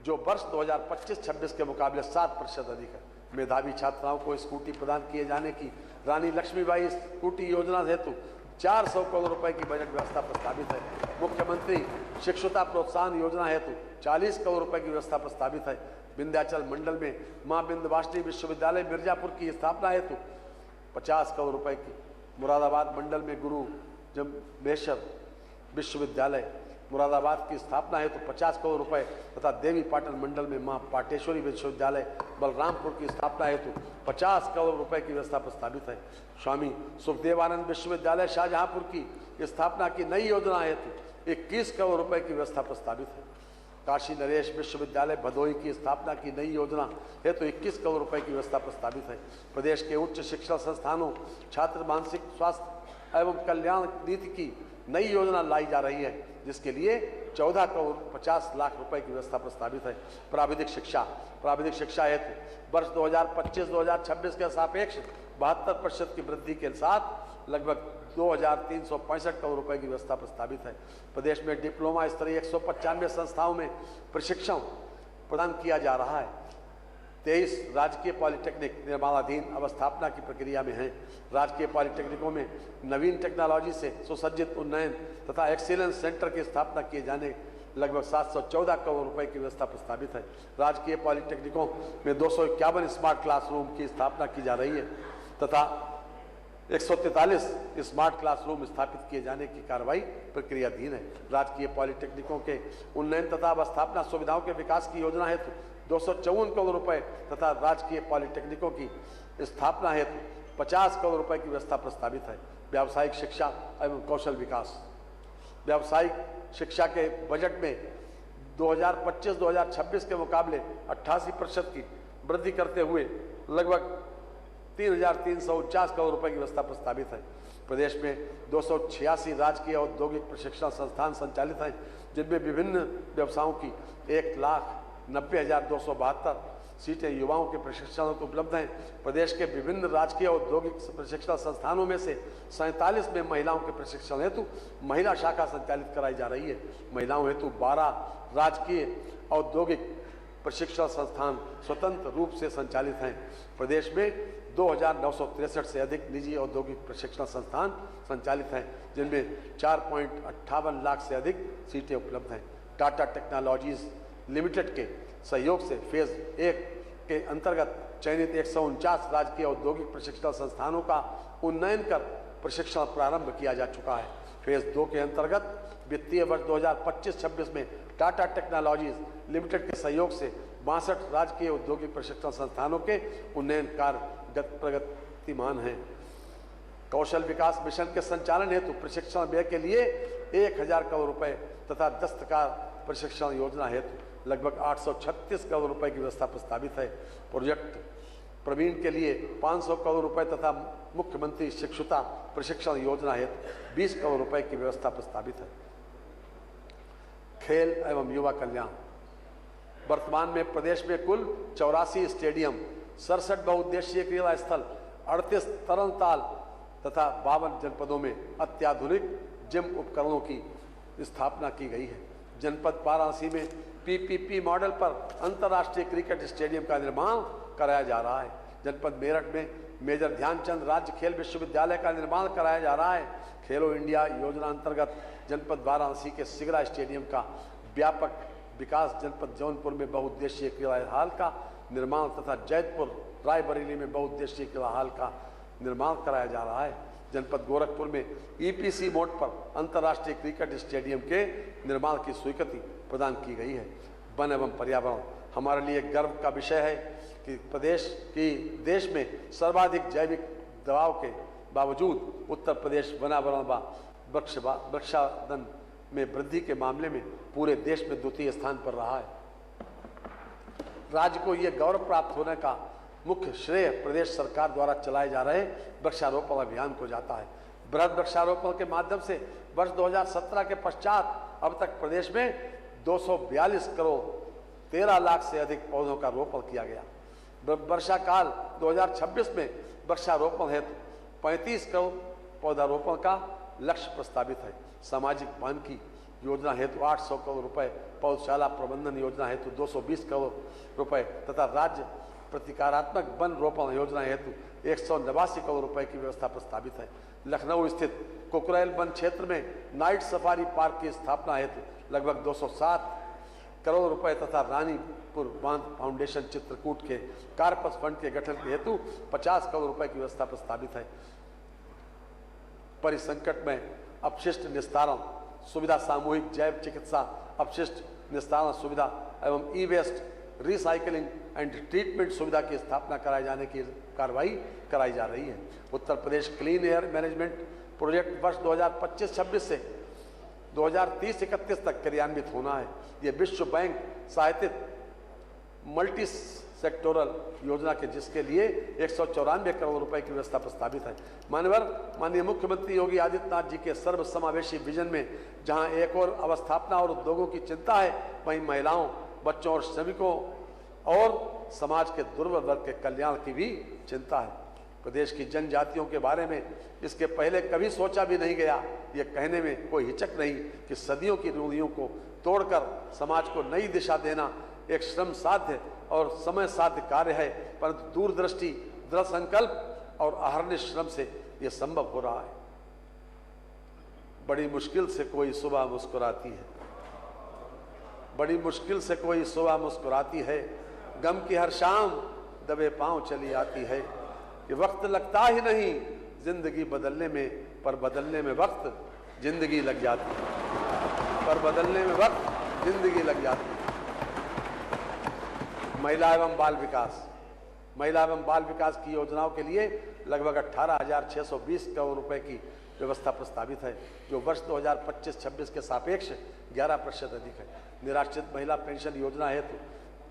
जो वर्ष 2025-26 के मुकाबले 7% अधिक है। मेधावी छात्राओं को स्कूटी प्रदान किए जाने की रानी लक्ष्मीबाई स्कूटी योजना हेतु 400 करोड़ रुपए की बजट व्यवस्था प्रस्तावित है। मुख्यमंत्री शिक्षुता प्रोत्साहन योजना हेतु 40 करोड़ रुपए की व्यवस्था प्रस्तावित है। विंध्याचल मंडल में मां विंध्यवासिनी विश्वविद्यालय मिर्जापुर की स्थापना हेतु 50 करोड़ रुपए की, मुरादाबाद मंडल में गुरु जम्बेश्वर विश्वविद्यालय मुरादाबाद की स्थापना हेतु 50 करोड़ रुपए तथा देवी पाटन मंडल में मां पाटेश्वरी विश्वविद्यालय बलरामपुर की स्थापना हेतु 50 करोड़ रुपए की व्यवस्था प्रस्तावित है। स्वामी सुखदेवानंद विश्वविद्यालय शाहजहांपुर की स्थापना की नई योजना हेतु 21 करोड़ रुपए की व्यवस्था प्रस्तावित है। काशी नरेश विश्वविद्यालय भदोही की स्थापना की नई योजना हेतु 21 करोड़ रुपए की व्यवस्था प्रस्तावित है। प्रदेश के उच्च शिक्षा संस्थानों छात्र मानसिक स्वास्थ्य एवं कल्याण नीति की नई योजना लाई जा रही है, जिसके लिए 14 करोड़ 50 लाख रुपए की व्यवस्था प्रस्तावित है। प्राविधिक शिक्षा हेतु वर्ष 2025-2026 के सापेक्ष 72% की वृद्धि के साथ लगभग 2,365 करोड़ रुपए की व्यवस्था प्रस्तावित है। प्रदेश में डिप्लोमा स्तरीय 195 संस्थाओं में प्रशिक्षण प्रदान किया जा रहा है। 23 राजकीय पॉलिटेक्निक निर्माणाधीन अवस्थापना की प्रक्रिया में हैं। राजकीय पॉलिटेक्निकों में नवीन टेक्नोलॉजी से सुसज्जित उन्नयन तथा एक्सीलेंस सेंटर की स्थापना किए जाने लगभग 714 करोड़ रुपए की व्यवस्था प्रस्तावित है। राजकीय पॉलिटेक्निकों में 251 स्मार्ट क्लासरूम की स्थापना की जा रही है तथा 143 स्मार्ट क्लासरूम स्थापित किए जाने की कार्रवाई प्रक्रियाधीन है। राजकीय पॉलिटेक्निकों के उन्नयन तथा अवस्थापना सुविधाओं के विकास की योजना हेतु 254 करोड़ रुपए तथा राजकीय पॉलिटेक्निकों की स्थापना हेतु 50 करोड़ रुपए की व्यवस्था प्रस्तावित है। व्यावसायिक शिक्षा एवं कौशल विकास, व्यावसायिक शिक्षा के बजट में 2025-2026 के मुकाबले 88% की वृद्धि करते हुए लगभग 3,349 करोड़ रुपए की व्यवस्था प्रस्तावित है। प्रदेश में 286 राजकीय औद्योगिक प्रशिक्षण संस्थान संचालित हैं, जिनमें विभिन्न व्यवसायों की 1,90,272 सीटें युवाओं के प्रशिक्षण हेतु उपलब्ध हैं। प्रदेश के विभिन्न राजकीय औद्योगिक प्रशिक्षण संस्थानों में से 47 में महिलाओं के प्रशिक्षण हेतु महिला शाखा संचालित कराई जा रही है। महिलाओं हेतु 12 राजकीय औद्योगिक प्रशिक्षण संस्थान स्वतंत्र रूप से संचालित हैं। प्रदेश में 2,963 से अधिक निजी औद्योगिक प्रशिक्षण संस्थान संचालित हैं, जिनमें 4.58 लाख से अधिक सीटें उपलब्ध हैं। टाटा टेक्नोलॉजीज लिमिटेड के सहयोग से फेज 1 के अंतर्गत चयनित 149 राजकीय औद्योगिक प्रशिक्षण संस्थानों का उन्नयन कर प्रशिक्षण प्रारंभ किया जा चुका है। फेज 2 के अंतर्गत वित्तीय वर्ष 2025-26 में टाटा टेक्नोलॉजीज लिमिटेड के सहयोग से 62 राजकीय औद्योगिक प्रशिक्षण संस्थानों के उन्नयन कार्य प्रगतिमान हैं। कौशल विकास मिशन के संचालन हेतु प्रशिक्षण व्यय के लिए 1,000 करोड़ रुपए तथा दस्तकार प्रशिक्षण योजना हेतु लगभग 836 करोड़ रुपए की व्यवस्था प्रस्तावित है। प्रोजेक्ट प्रवीण के लिए 500 करोड़ रुपए तथा मुख्यमंत्री शिक्षुता प्रशिक्षण योजना हेतु 20 करोड़ रुपए की व्यवस्था प्रस्तावित है। खेल एवं युवा कल्याण, वर्तमान में प्रदेश में कुल 84 स्टेडियम, 67 बहुउद्देशीय क्रीड़ा स्थल, 38 तरणताल तथा 52 जनपदों में अत्याधुनिक जिम उपकरणों की स्थापना की गई है। जनपद वाराणसी में पीपीपी मॉडल पर अंतर्राष्ट्रीय क्रिकेट स्टेडियम का निर्माण कराया जा रहा है। जनपद मेरठ में मेजर ध्यानचंद राज्य खेल विश्वविद्यालय का निर्माण कराया जा रहा है। खेलो इंडिया योजना अंतर्गत जनपद वाराणसी के सिगरा स्टेडियम का व्यापक विकास, जनपद जौनपुर में बहुउद्देशीय क्रीड़ा हॉल का निर्माण तथा जैतपुर रायबरेली में बहुउद्देशीय क्रीड़ा हॉल का निर्माण कराया जा रहा है। जनपद गोरखपुर में ईपीसी मोड पर अंतर्राष्ट्रीय क्रिकेट स्टेडियम के निर्माण की स्वीकृति प्रदान की गई है। वन एवं पर्यावरण हमारे लिए गर्व का विषय है कि देश में सर्वाधिक जैविक दबाव के बावजूद उत्तर प्रदेश वनावरण व वृक्षादन में वृद्धि के मामले में पूरे देश में द्वितीय स्थान पर रहा है। राज्य को यह गौरव प्राप्त होने का मुख्य श्रेय प्रदेश सरकार द्वारा चलाए जा रहे वृक्षारोपण अभियान को जाता है। बृहद वृक्षारोपण के माध्यम से वर्ष 2017 के पश्चात अब तक प्रदेश में 242 करोड़ 13 लाख से अधिक पौधों का रोपण किया गया। वर्षा काल 2026 में वृक्षारोपण हेतु 35 करोड़ पौधारोपण का लक्ष्य प्रस्तावित है। सामाजिक वानिकी योजना हेतु 800 करोड़ रुपए, पौधशाला प्रबंधन योजना हेतु 220 करोड़ रुपए तथा राज्य प्रतिकारात्मक वन रोपण योजना हेतु 189 करोड़ रुपए की व्यवस्था प्रस्तावित है। लखनऊ स्थित कुकरेल वन क्षेत्र में नाइट सफारी पार्क की स्थापना हेतु लगभग 207 करोड़ रुपए तथा रानीपुर बांध फाउंडेशन चित्रकूट के कार्पस फंड के गठन के हेतु 50 करोड़ रुपए की व्यवस्था प्रस्तावित है। परिसंकट में अपशिष्ट निस्तारण सुविधा, सामूहिक जैव चिकित्सा अपशिष्ट निस्तारण सुविधा एवं ई वेस्ट रिसाइकलिंग एंड ट्रीटमेंट सुविधा की स्थापना कराए जाने की कार्रवाई कराई जा रही है। Uttar Pradesh clean air management project वर्ष 2025-26 से 2030-31 तक क्रियान्वित होना है। ये विश्व बैंक सहायतित मल्टी सेक्टोरल योजना के जिसके लिए 194 करोड़ रुपए की व्यवस्था प्रस्तावित है। माननीय मुख्यमंत्री योगी आदित्यनाथ जी के सर्वसमावेशी विजन में जहां एक और अवस्थापना और उद्योगों की चिंता है, वहीं महिलाओं, बच्चों और श्रमिकों और समाज के दुर्बल वर्ग के कल्याण की भी चिंता है। प्रदेश की जनजातियों के बारे में इसके पहले कभी सोचा भी नहीं गया। ये कहने में कोई हिचक नहीं कि सदियों की रूढ़ियों को तोड़कर समाज को नई दिशा देना एक श्रम साध्य और समय साध्य कार्य है, परंतु दूरदृष्टि, दृढ़ संकल्प और अहर्निश श्रम से यह संभव हो रहा है। बड़ी मुश्किल से कोई सुबह मुस्कुराती है, बड़ी मुश्किल से कोई सुबह मुस्कुराती है, गम की हर शाम दबे पांव चली आती है। ये वक्त लगता ही नहीं जिंदगी बदलने में, पर बदलने में वक्त जिंदगी लग जाती है, पर बदलने में वक्त जिंदगी लग जाती है। महिला एवं बाल विकास की योजनाओं के लिए लगभग 18,620 करोड़ रुपए की व्यवस्था प्रस्तावित है, जो वर्ष 2025-26 के सापेक्ष 11% अधिक है। निराश्रित महिला पेंशन योजना हेतु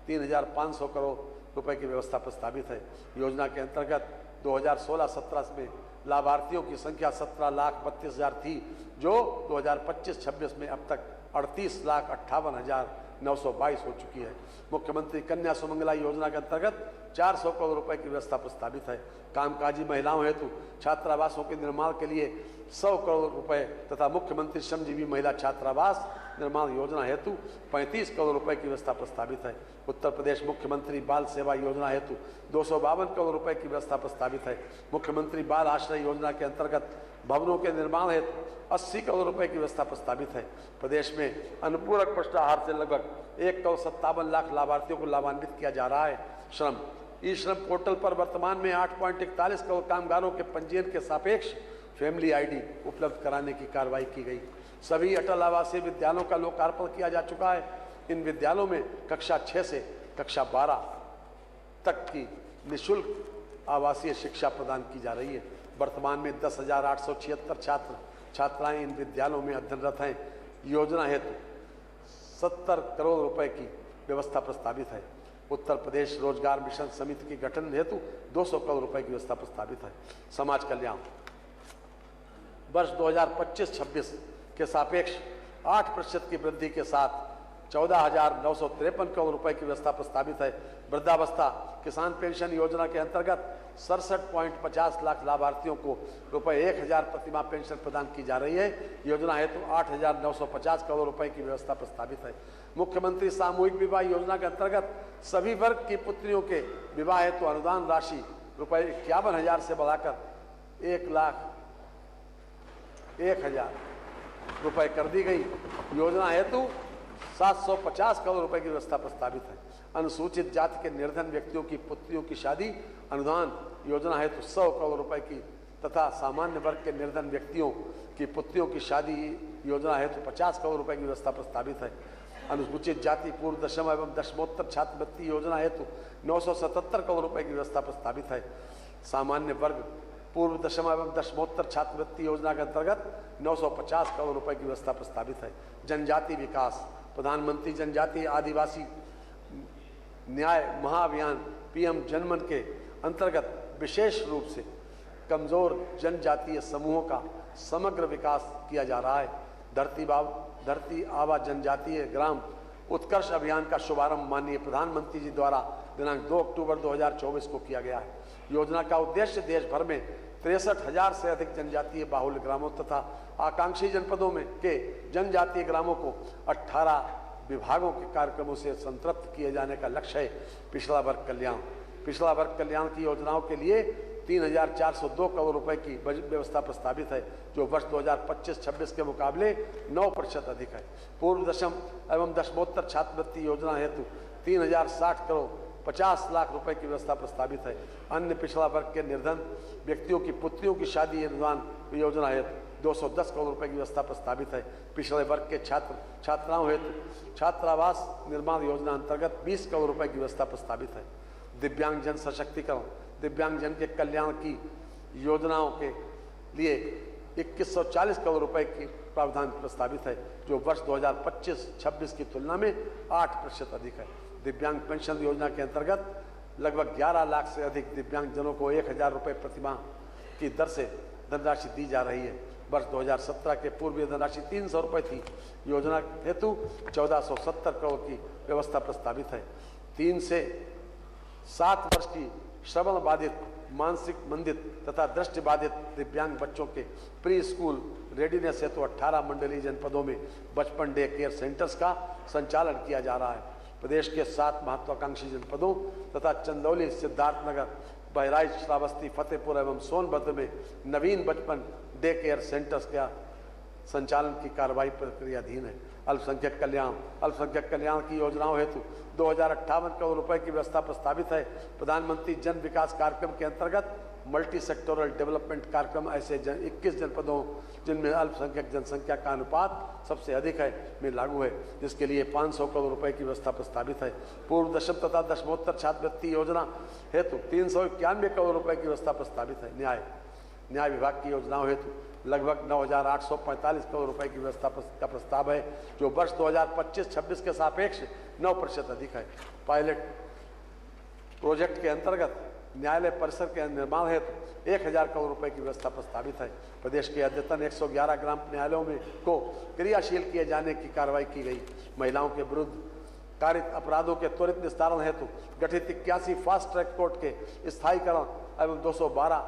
3,500 करोड़ रुपए की व्यवस्था प्रस्तावित है। योजना के अंतर्गत 2016-17 में लाभार्थियों की संख्या 17,32,000 थी, जो 2025-26 में अब तक 38,58,922 हो चुकी है। मुख्यमंत्री कन्या सुमंगला योजना के अंतर्गत 400 करोड़ रुपए की व्यवस्था प्रस्तावित है। कामकाजी महिलाओं हेतु छात्रावासों के निर्माण के लिए 100 करोड़ रुपए तथा मुख्यमंत्री श्रमजीवी महिला छात्रावास निर्माण योजना हेतु 35 करोड़ रुपए की व्यवस्था प्रस्तावित है। उत्तर प्रदेश मुख्यमंत्री बाल सेवा योजना हेतु 252 करोड़ रुपए की व्यवस्था प्रस्तावित है। मुख्यमंत्री बाल आश्रय योजना के अंतर्गत भवनों के निर्माण हेतु 80 करोड़ रुपए की व्यवस्था प्रस्तावित है। प्रदेश में अनुपूरक पुष्टाहार से लगभग 1,57 लाख लाभार्थियों को लाभान्वित किया जा रहा है। ई श्रम पोर्टल पर वर्तमान में 8.41 करोड़ कामगारों के पंजीयन के सापेक्ष फैमिली आईडी उपलब्ध कराने की कार्रवाई की गई। सभी अटल आवासीय विद्यालयों का लोकार्पण किया जा चुका है। इन विद्यालयों में कक्षा 6 से कक्षा 12 तक की निःशुल्क आवासीय शिक्षा प्रदान की जा रही है। वर्तमान में 10,876 छात्र छात्राएं इन विद्यालयों में अध्ययनरत हैं। योजना हेतु 70 करोड़ रुपए की व्यवस्था प्रस्तावित है। उत्तर प्रदेश रोजगार मिशन समिति के गठन हेतु 200 करोड़ रुपए की व्यवस्था प्रस्तावित है। समाज कल्याण वर्ष 2025-26 के सापेक्ष 8% की वृद्धि के साथ 14,953 करोड़ रुपए की व्यवस्था प्रस्तावित है। वृद्धावस्था किसान पेंशन योजना के अंतर्गत 67.50 लाख लाभार्थियों को रुपए 1000 प्रतिमाह पेंशन प्रदान की जा रही है। योजना हेतु 8,950 करोड़ रुपए की व्यवस्था प्रस्तावित है। मुख्यमंत्री सामूहिक विवाह योजना के अंतर्गत सभी वर्ग की पुत्रियों के विवाह हेतु अनुदान राशि रुपए 51,000 से बढ़ाकर 1,01,000 रुपए कर दी गई। योजना हेतु 750 करोड़ रुपए की व्यवस्था प्रस्तावित है। अनुसूचित जाति के निर्धन व्यक्तियों की पुत्रियों की शादी अनुदान योजना हेतु 100 करोड़ रुपए की तथा सामान्य वर्ग के निर्धन व्यक्तियों की पुत्रियों की शादी योजना हेतु 50 करोड़ रुपए की व्यवस्था प्रस्तावित है। अनुसूचित जाति पूर्व दशम एवं दशमोत्तर छात्रवृत्ति योजना हेतु 977 करोड़ रुपए की व्यवस्था प्रस्तावित है। सामान्य वर्ग पूर्व दशम एवं दशमोत्तर छात्रवृत्ति योजना के अंतर्गत 950 करोड़ रुपए की व्यवस्था प्रस्तावित है। जनजाति विकास प्रधानमंत्री जनजातीय आदिवासी न्याय महाअभियान पीएम जनमन के अंतर्गत विशेष रूप से कमजोर जनजातीय समूहों का समग्र विकास किया जा रहा है। धरती आबा जनजातीय ग्राम उत्कर्ष अभियान का शुभारंभ माननीय प्रधानमंत्री जी द्वारा दिनांक 2 अक्टूबर 2024 को किया गया है। योजना का उद्देश्य देश भर में 63,000 से अधिक जनजातीय बाहुल्य ग्रामों तथा आकांक्षी जनपदों में के जनजातीय ग्रामों को 18 विभागों के कार्यक्रमों से संतृप्त किए जाने का लक्ष्य है। पिछड़ा वर्ग कल्याण की योजनाओं के लिए 3,402 करोड़ रुपए की व्यवस्था प्रस्तावित है, जो वर्ष 2025-26 के मुकाबले 9% अधिक है। पूर्व दशम एवं दशमोत्तर छात्रवृत्ति योजना हेतु 3,060 करोड़ 50 लाख रुपए की व्यवस्था प्रस्तावित है। अन्य पिछड़ा वर्ग के निर्धन व्यक्तियों की पुत्रियों की शादी अनुदान योजना हेतु 210 करोड़ रुपए की व्यवस्था प्रस्तावित है। पिछड़े वर्ग के छात्राओं हेतु छात्रावास निर्माण योजना अंतर्गत 20 करोड़ रुपए की व्यवस्था प्रस्तावित है। दिव्यांग जन सशक्तिकरण दिव्यांग जन के कल्याण की योजनाओं के लिए 2140 करोड़ रुपए की प्रावधान प्रस्तावित है, जो वर्ष 2025-26 की तुलना में 8% अधिक है। दिव्यांग पेंशन योजना के अंतर्गत लगभग 11 लाख से अधिक दिव्यांग जनों को 1,000 रुपये प्रतिमाह की दर से धनराशि दी जा रही है। वर्ष 2017 के पूर्व धनराशि 300 रुपये थी। योजना हेतु 1470 करोड़ की व्यवस्था प्रस्तावित है। 3 से 7 वर्ष की श्रवण बाधित, मानसिक मंदित तथा दृष्टि बाधित दिव्यांग बच्चों के प्री स्कूल रेडीनेस हेतु 18 मंडलीय जनपदों में बचपन डे केयर सेंटर्स का संचालन किया जा रहा है। प्रदेश के 7 महत्वाकांक्षी जनपदों तथा चंदौली, सिद्धार्थनगर, बहराइच, श्रावस्ती, फतेहपुर एवं सोनभद्र में नवीन बचपन डे केयर सेंटर्स का संचालन की कार्रवाई प्रक्रियाधीन है। अल्पसंख्यक कल्याण की योजनाओं हेतु 2058 करोड़ रुपए की व्यवस्था प्रस्तावित है। प्रधानमंत्री जन विकास कार्यक्रम के अंतर्गत मल्टी सेक्टोरल डेवलपमेंट कार्यक्रम ऐसे 21 जनपदों जिनमें अल्पसंख्यक जनसंख्या का अनुपात सबसे अधिक है में लागू है, जिसके लिए 500 करोड़ रुपए की व्यवस्था प्रस्तावित है। पूर्व दशम तथा दशमोत्तर छात्रवृत्ति योजना हेतु 391 करोड़ रुपए की व्यवस्था प्रस्तावित है। न्याय विभाग की योजनाओं हेतु लगभग 9,845 करोड़ रुपए की व्यवस्था का प्रस्ताव है, जो वर्ष 2025-26 के सापेक्ष 9% अधिक है। पायलट प्रोजेक्ट के अंतर्गत न्यायालय परिसर के निर्माण हेतु 1,000 करोड़ रुपए की व्यवस्था प्रस्तावित है। प्रदेश के अद्यतन 111 ग्राम न्यायालयों में को क्रियाशील किए जाने की कार्रवाई की गई। महिलाओं के विरुद्ध कारित अपराधों के त्वरित निस्तारण हेतु गठित 81 फास्ट ट्रैक कोर्ट के स्थायीकरण एवं 212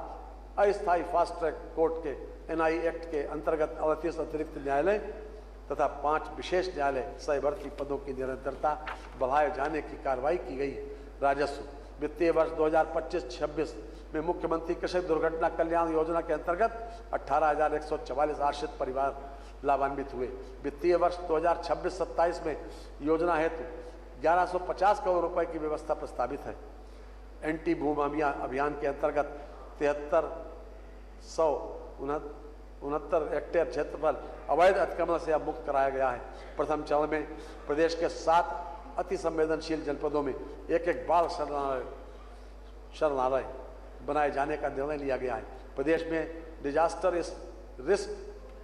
अस्थायी फास्ट ट्रैक कोर्ट के NI एक्ट के अंतर्गत 38 अतिरिक्त न्यायालय तथा 5 विशेष न्यायालय सहभर्ती पदों की निरंतरता बढ़ाए जाने की कार्रवाई की गई। राजस्व वित्तीय वर्ष 2025-26 में मुख्यमंत्री कृषक दुर्घटना कल्याण योजना के अंतर्गत 18,144 आश्रित परिवार लाभान्वित हुए। वित्तीय वर्ष 2026-27 में योजना हेतु 1150 करोड़ रुपए की व्यवस्था प्रस्तावित है। एंटी भूमि अभियान के अंतर्गत 7369 हेक्टेयर क्षेत्रफल अवैध अतिक्रमण से अब मुक्त कराया गया है। प्रथम चरण में प्रदेश के 7 अति संवेदनशील जनपदों में एक बाल शरणालय बनाए जाने का निर्णय लिया गया है। प्रदेश में डिजास्टर रिस्क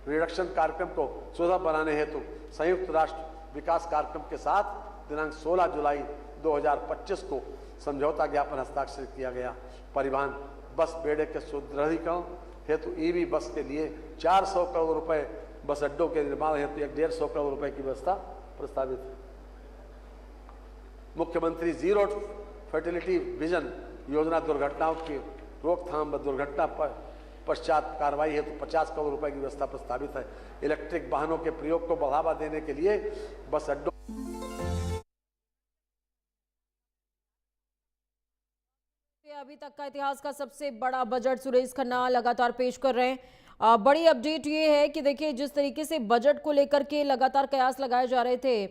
रिडक्शन कार्यक्रम को सुगम बनाने हेतु संयुक्त राष्ट्र विकास कार्यक्रम के साथ दिनांक 16 जुलाई 2025 को समझौता ज्ञापन हस्ताक्षर किया गया। परिवहन बस बेड़े के सुदृढ़ीकरण हेतु EV बस के लिए 400 करोड़ रुपए, बस अड्डों के निर्माण हेतु 150 करोड़ रुपए की व्यवस्था प्रस्तावित है। मुख्यमंत्री जीरो फर्टिलिटी विजन योजना दुर्घटनाओं रोकथाम व दुर्घटना पश्चात कार्रवाई हेतु 50 करोड़ रुपए की व्यवस्था प्रस्तावित है। इलेक्ट्रिक वाहनों के प्रयोग को बढ़ावा देने के लिए बस अड्डों अभी तक का इतिहास का सबसे बड़ा बजट सुरेश खन्ना लगातार पेश कर रहे हैं। बड़ी अपडेट ये है कि देखिए जिस तरीके से बजट को लेकर के लगातार कयास लगाए जा रहे थे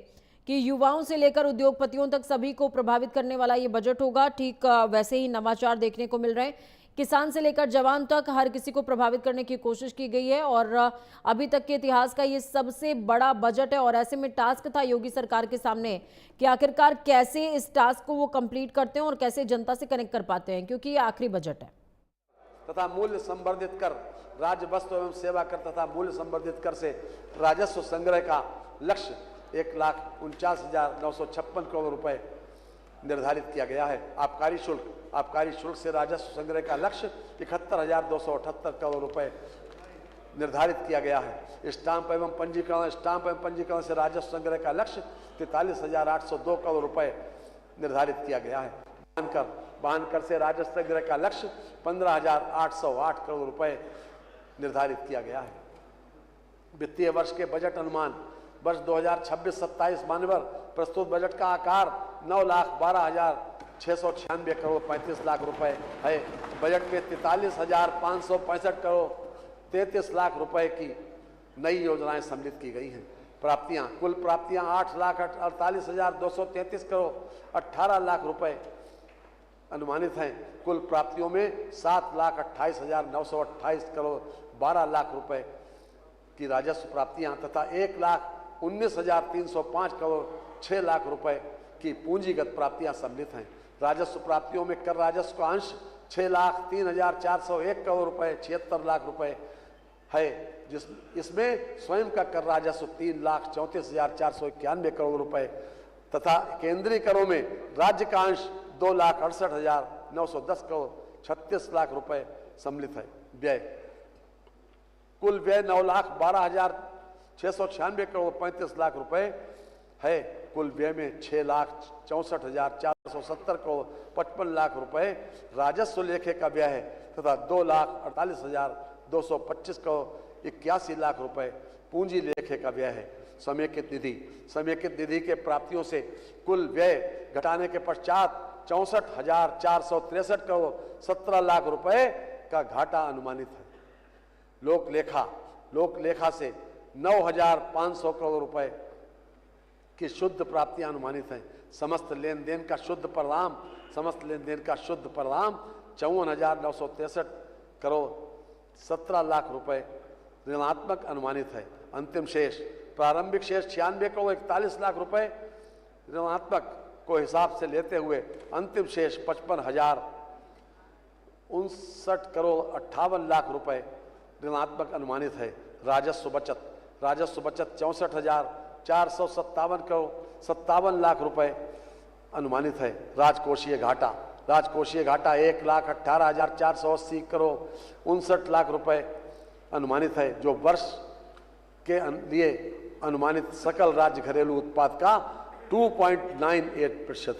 कि युवाओं से लेकर उद्योगपतियों तक सभी को प्रभावित करने वाला ये बजट होगा, ठीक वैसे ही नवाचार देखने को मिल रहे हैं। किसान से लेकर जवान तक हर किसी को प्रभावित करने की कोशिश की गई है और अभी तक के इतिहास का ये सबसे बड़ा बजट है। और ऐसे में टास्क था योगी सरकार के सामने कि आखिरकार कैसे इस टास्क को वो कंप्लीट करते हैं और कैसे जनता से कनेक्ट कर पाते हैं, क्योंकि ये आखिरी बजट है। तथा मूल्य संवर्धित कर राज्य वस्तु एवं सेवा कर तथा मूल्य संवर्धित कर से राजस्व संग्रह का लक्ष्य 1,49,956 करोड़ रुपए निर्धारित किया गया है। आबकारी शुल्क से राजस्व संग्रह का लक्ष्य 71,278 करोड़ रुपए निर्धारित किया गया है। स्टाम्प एवं पंजीकरण से राजस्व संग्रह का लक्ष्य 43,802 करोड़ रुपए निर्धारित किया गया है। वाहन कर से राजस्व संग्रह का लक्ष्य 15,808 करोड़ रुपए निर्धारित किया गया है। वित्तीय वर्ष के बजट अनुमान वर्ष 2026-27 मानवर प्रस्तुत बजट का आकार 9,12,696 करोड़ 35 लाख रुपए है। बजट में 43,565 करोड़ 33 लाख रुपए की नई योजनाएं सम्मिलित की गई हैं। कुल प्राप्तियां 8,48,233 करोड़ 18 लाख रुपए अनुमानित हैं। कुल प्राप्तियों में 7,28,928 करोड़ 12 लाख रुपए की राजस्व प्राप्तियां तथा 1,19,305 करोड़ 6 लाख रुपए की पूंजीगत प्राप्तियां सम्मिलित हैं। राजस्व प्राप्तियों में कर राजस्व का अंश 6,03,401 करोड़ रुपए 76 लाख रुपए है, इसमें स्वयं का कर राजस्व 3,34,491 करोड़ रुपए तथा केंद्रीय करों में राज्य का अंश 2,68,910 करोड़ 36 लाख रुपए सम्मिलित है। व्यय कुल व्यय 9,12,696 करोड़ 35 लाख रुपए है। कुल व्यय में 6,64,470 करोड़ 55 लाख रुपए राजस्व लेखे का व्यय है तथा 2,48,225 करोड़ 81 लाख रुपए पूंजी लेखे का व्यय है। समेकित निधि के प्राप्तियों से कुल व्यय घटाने के पश्चात 64,463 करोड़ 17 लाख रुपए का घाटा अनुमानित है। लोक लेखा से 9,500 करोड़ रुपए की शुद्ध प्राप्तियां अनुमानित हैं। समस्त लेन देन का शुद्ध परिणाम 54,963 करोड़ 17 लाख रुपए ऋणात्मक अनुमानित है। अंतिम शेष प्रारंभिक शेष 96 करोड़ 41 लाख रुपए ऋणात्मक को हिसाब से लेते हुए अंतिम शेष 55,059 करोड़ 58 लाख रुपए ऋणात्मक अनुमानित है। राजस्व बचत 64,457 करोड़ 57 लाख रुपए अनुमानित है। राजकोषीय घाटा 1,18,480 करोड़ 59 लाख रुपए अनुमानित है, जो वर्ष के लिए अनुमानित सकल राज्य घरेलू उत्पाद का 2.98% है,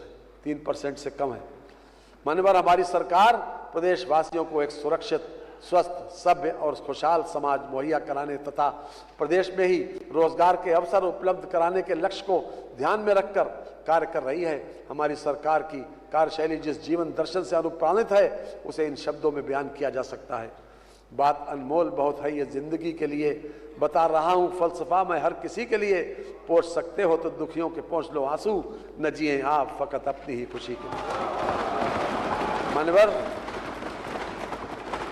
3% से कम है। माननीय हमारी सरकार प्रदेशवासियों को एक सुरक्षित, स्वस्थ, सभ्य और खुशहाल समाज मुहैया कराने तथा प्रदेश में ही रोजगार के अवसर उपलब्ध कराने के लक्ष्य को ध्यान में रखकर कार्य कर रही है। हमारी सरकार की कार्यशैली जिस जीवन दर्शन से अनुप्राणित है उसे इन शब्दों में बयान किया जा सकता है। बात अनमोल बहुत है ये जिंदगी के लिए, बता रहा हूँ फलसफा मैं हर किसी के लिए। पोंछ सकते हो तो दुखियों के पोंछ लो आंसू, न जिए आप फकत अपनी ही खुशी के लिए। माननीय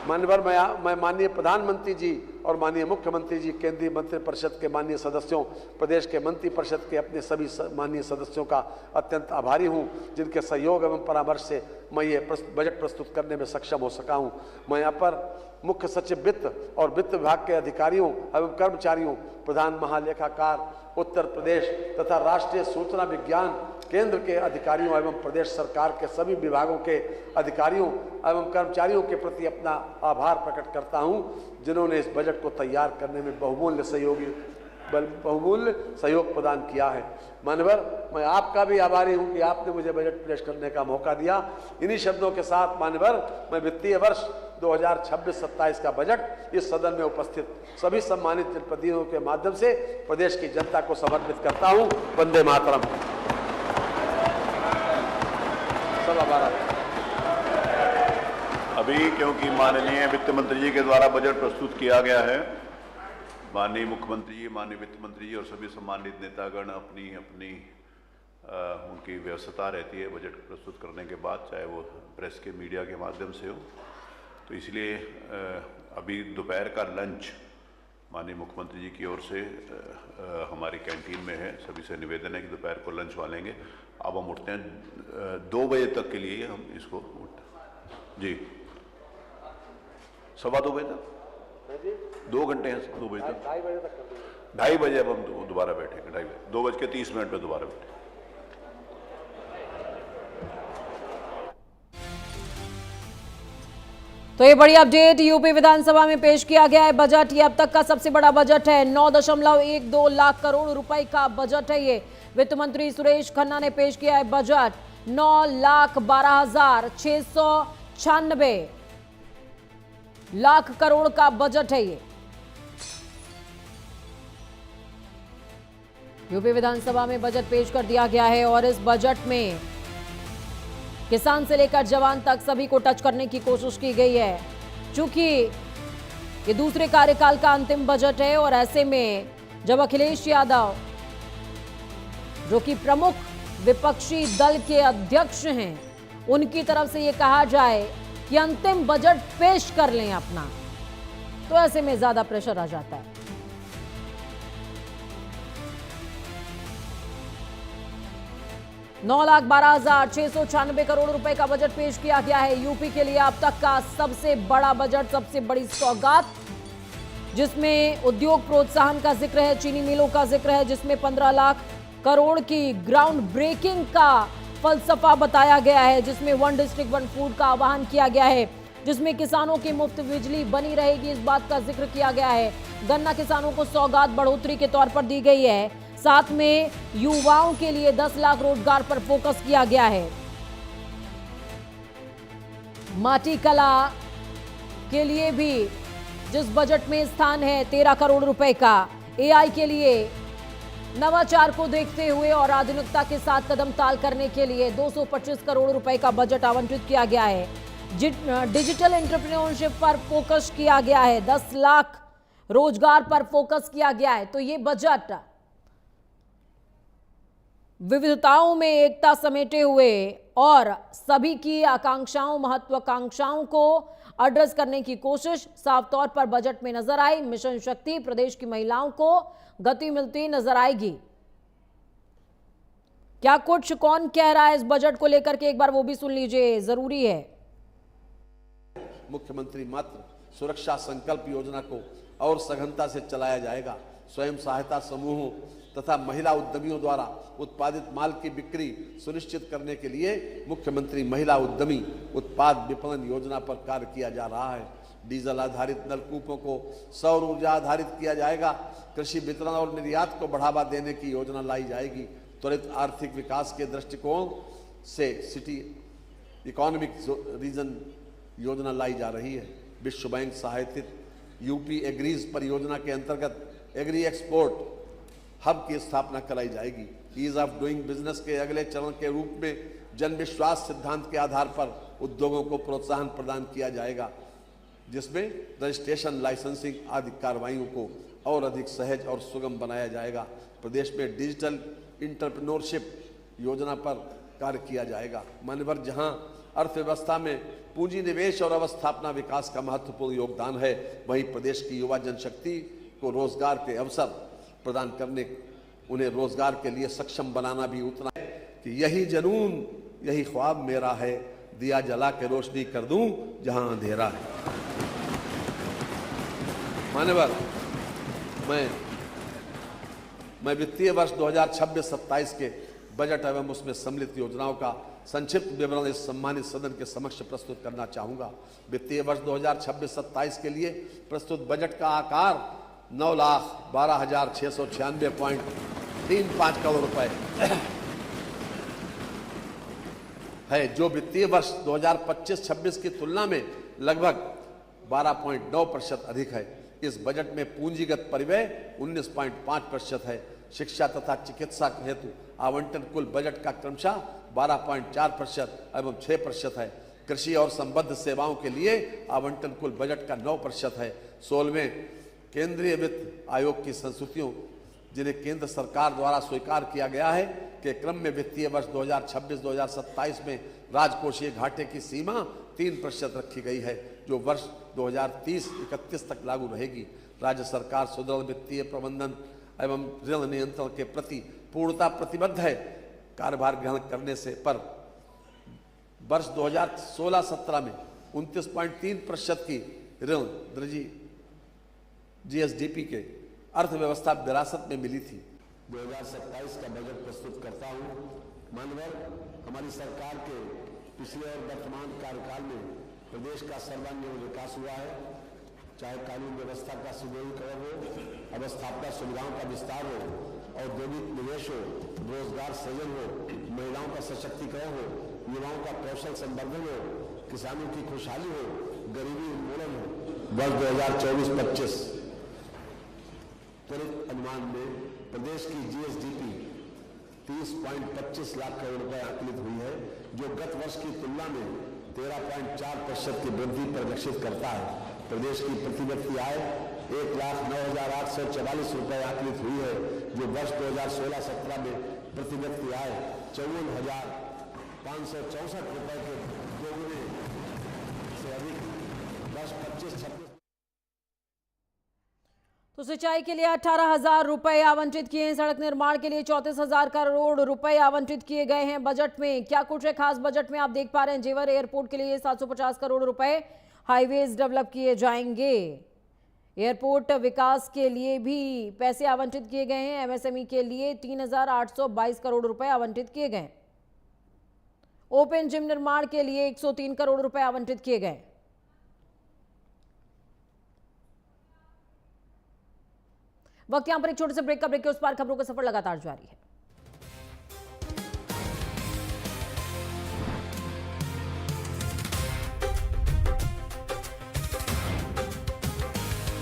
मैं माननीय प्रधानमंत्री जी और माननीय मुख्यमंत्री जी, केंद्रीय मंत्रिपरिषद के माननीय सदस्यों, प्रदेश के मंत्रिपरिषद के अपने सभी माननीय सदस्यों का अत्यंत आभारी हूं, जिनके सहयोग एवं परामर्श से मैं ये बजट प्रस्तुत करने में सक्षम हो सका हूं। मैं यहाँ पर मुख्य सचिव वित्त और वित्त विभाग के अधिकारियों एवं कर्मचारियों, प्रधान महालेखाकार उत्तर प्रदेश तथा राष्ट्रीय सूचना विज्ञान केंद्र के अधिकारियों एवं प्रदेश सरकार के सभी विभागों के अधिकारियों एवं कर्मचारियों के प्रति अपना आभार प्रकट करता हूं, जिन्होंने इस बजट को तैयार करने में बहुमूल्य सहयोग बहुमूल्य सहयोग प्रदान किया है। मानवर, मैं आपका भी आभारी हूं कि आपने मुझे बजट पेश करने का मौका दिया। इन्हीं शब्दों के साथ मानवर, मैं वित्तीय वर्ष 2026-27 का बजट इस सदन में उपस्थित सभी सम्मानित जनप्रतिनिधियों के माध्यम से प्रदेश की जनता को समर्पित करता हूं। वंदे मातरम। अभी क्योंकि माननीय वित्त मंत्री जी के द्वारा बजट प्रस्तुत किया गया है, माननीय मुख्यमंत्री जी, माननीय वित्त मंत्री जी और सभी सम्मानित नेतागण अपनी अपनी उनकी व्यस्तता रहती है बजट प्रस्तुत करने के बाद, चाहे वो प्रेस के मीडिया के माध्यम से हो। तो इसलिए अभी दोपहर का लंच माननीय मुख्यमंत्री जी की ओर से हमारी कैंटीन में है। सभी से निवेदन है कि दोपहर को लंच वालेंगे। अब हम उठते हैं 2 बजे तक के लिए, हम इसको उठते जी 2:15 बजे तक 2 घंटे हैं, 2 बजे तक 2:30 बजे अब हम दोबारा बैठेंगे। 2:30 पे दोबारा बैठेंगे। तो ये बड़ी अपडेट यूपी विधानसभा में पेश किया गया है बजट। ये अब तक का सबसे बड़ा बजट है। 9.12 लाख करोड़ रुपए का बजट है। ये वित्त मंत्री सुरेश खन्ना ने पेश किया है बजट। 9,12,696 लाख करोड़ का बजट है। ये यूपी विधानसभा में बजट पेश कर दिया गया है और इस बजट में किसान से लेकर जवान तक सभी को टच करने की कोशिश की गई है। चूंकि ये दूसरे कार्यकाल का अंतिम बजट है और ऐसे में जब अखिलेश यादव, जो कि प्रमुख विपक्षी दल के अध्यक्ष हैं, उनकी तरफ से ये कहा जाए कि अंतिम बजट पेश कर लें अपना, तो ऐसे में ज्यादा प्रेशर आ जाता है। नौ 9,12,696 करोड़ रुपए का बजट पेश किया गया है। यूपी के लिए अब तक का सबसे बड़ा बजट, सबसे बड़ी सौगात, जिसमें उद्योग प्रोत्साहन का जिक्र है, चीनी मिलों का जिक्र है, जिसमें 15 लाख करोड़ की ग्राउंड ब्रेकिंग का फलसफा बताया गया है, जिसमें 1 डिस्ट्रिक्ट 1 फूड का आह्वान किया गया है, जिसमें किसानों की मुफ्त बिजली बनी रहेगी, इस बात का जिक्र किया गया है। गन्ना किसानों को सौगात बढ़ोतरी के तौर पर दी गई है। साथ में युवाओं के लिए 10 लाख रोजगार पर फोकस किया गया है। माटी कला के लिए भी जिस बजट में स्थान है 13 करोड़ रुपए का। एआई के लिए नवाचार को देखते हुए और आधुनिकता के साथ कदम ताल करने के लिए 225 करोड़ रुपए का बजट आवंटित किया गया है। डिजिटल एंटरप्रेन्योरशिप पर फोकस किया गया है। 10 लाख रोजगार पर फोकस किया गया है। तो ये बजट विविधताओं में एकता समेटे हुए और सभी की आकांक्षाओं, महत्वाकांक्षाओं को एड्रेस करने की कोशिश साफ तौर पर बजट में नजर आई। मिशन शक्ति प्रदेश की महिलाओं को गति मिलती नजर आएगी। क्या कुछ कौन कह रहा है इस बजट को लेकर के, एक बार वो भी सुन लीजिए, जरूरी है। मुख्यमंत्री मातृ सुरक्षा संकल्प योजना को और सघनता से चलाया जाएगा। स्वयं सहायता समूहों तथा महिला उद्यमियों द्वारा उत्पादित माल की बिक्री सुनिश्चित करने के लिए मुख्यमंत्री महिला उद्यमी उत्पाद विपणन योजना पर कार्य किया जा रहा है। डीजल आधारित नलकूपों को सौर ऊर्जा आधारित किया जाएगा। कृषि वितरण और निर्यात को बढ़ावा देने की योजना लाई जाएगी। त्वरित आर्थिक विकास के दृष्टिकोण से सिटी इकोनॉमिक रीजन योजना लाई जा रही है। विश्व बैंक सहायतित यूपी एग्रीज परियोजना के अंतर्गत एग्री एक्सपोर्ट हब की स्थापना कराई जाएगी। ईज ऑफ डूइंग बिजनेस के अगले चरण के रूप में जन विश्वास सिद्धांत के आधार पर उद्योगों को प्रोत्साहन प्रदान किया जाएगा, जिसमें रजिस्ट्रेशन, लाइसेंसिंग आदि कार्रवाइयों को और अधिक सहज और सुगम बनाया जाएगा। प्रदेश में डिजिटल इंटरप्रेन्योरशिप योजना पर कार्य किया जाएगा। मान्यवर, जहां अर्थव्यवस्था में पूंजी निवेश और अवस्थापना विकास का महत्वपूर्ण योगदान है, वहीं प्रदेश की युवा जनशक्ति को रोजगार के अवसर प्रदान करने, उन्हें रोजगार के लिए सक्षम बनाना भी उतना है कि यही जनून, यही ख्वाब मेरा है, दिया जला के रोशनी कर दूं जहां अंधेरा है। मान्यवर, मैं वित्तीय वर्ष 2026-27 के बजट एवं उसमें सम्मिलित योजनाओं का संक्षिप्त विवरण इस सम्मानित सदन के समक्ष प्रस्तुत करना चाहूंगा। वित्तीय वर्ष 2026-27 के लिए प्रस्तुत बजट का आकार 9,12,696.35 करोड़ रुपए है, जो वित्तीय वर्ष 2025-26 की तुलना में लगभग 12.9% अधिक है। इस बजट में पूंजीगत परिव्यय 19.5% है। शिक्षा तथा चिकित्सा हेतु आवंटन कुल बजट का क्रमशः 12.4% एवं 6% है। कृषि और संबद्ध सेवाओं के लिए आवंटन कुल बजट का 9% है। 16वें केंद्रीय वित्त आयोग की संस्तुतियों, जिन्हें केंद्र सरकार द्वारा स्वीकार किया गया है, के क्रम में वित्तीय वर्ष 2026-2027 में राजकोषीय घाटे की सीमा 3% रखी गई है, जो वर्ष 2030-31 तक लागू रहेगी। राज्य सरकार सुदृढ़ वित्तीय प्रबंधन एवं ऋण नियंत्रण के प्रति पूर्णता प्रतिबद्ध है। कार्यभार ग्रहण करने से पर वर्ष 2016-17 में 29.3% की ऋण दृढ़ी जीएसडीपी के अर्थव्यवस्था विरासत में मिली थी। 2027 का बजट प्रस्तुत करता हूं। मानवर हमारी सरकार के पिछले और वर्तमान कार्यकाल में प्रदेश का सर्वांगीण विकास हुआ है। चाहे कानून व्यवस्था का सुदृढ़ीकरण हो, अवस्थापना सुविधाओं का विस्तार हो, औद्योगिक निवेश हो, रोजगार सृजन हो, महिलाओं का सशक्तिकरण हो, युवाओं का कौशल संवर्धन हो, किसानों की खुशहाली हो, गरीबी उन्मूलन हो। वर्ष 2024-25 त्वरित अनुमान में प्रदेश की जीएसडीपी 30.25 लाख करोड़ रुपए आकलित हुई है, जो गत वर्ष की तुलना में 13.4% की वृद्धि प्रदर्शित करता है। प्रदेश की प्रति व्यक्ति आय 1,09,844 रुपए आकलित हुई है, जो वर्ष 2016-17 में प्रति व्यक्ति आय 54,564 रुपए के दोगुने से अधिक। वर्ष 25-26 तो सिंचाई के लिए 18,000 रुपए आवंटित किए हैं। सड़क निर्माण के लिए 34,000 करोड़ रुपए आवंटित किए गए हैं। बजट में क्या कुछ है खास? बजट में आप देख पा रहे हैं जेवर एयरपोर्ट के लिए 750 करोड़ रुपए, हाईवेज डेवलप किए जाएंगे। एयरपोर्ट विकास के लिए भी पैसे आवंटित किए गए हैं। एमएसएमई के लिए 3,822 करोड़ रुपए आवंटित किए गए। ओपन जिम निर्माण के लिए 103 करोड़ रुपए आवंटित किए गए। वक्त यहां पर एक छोटे से ब्रेक का। ब्रेक के उस पार खबरों का सफर लगातार जारी है।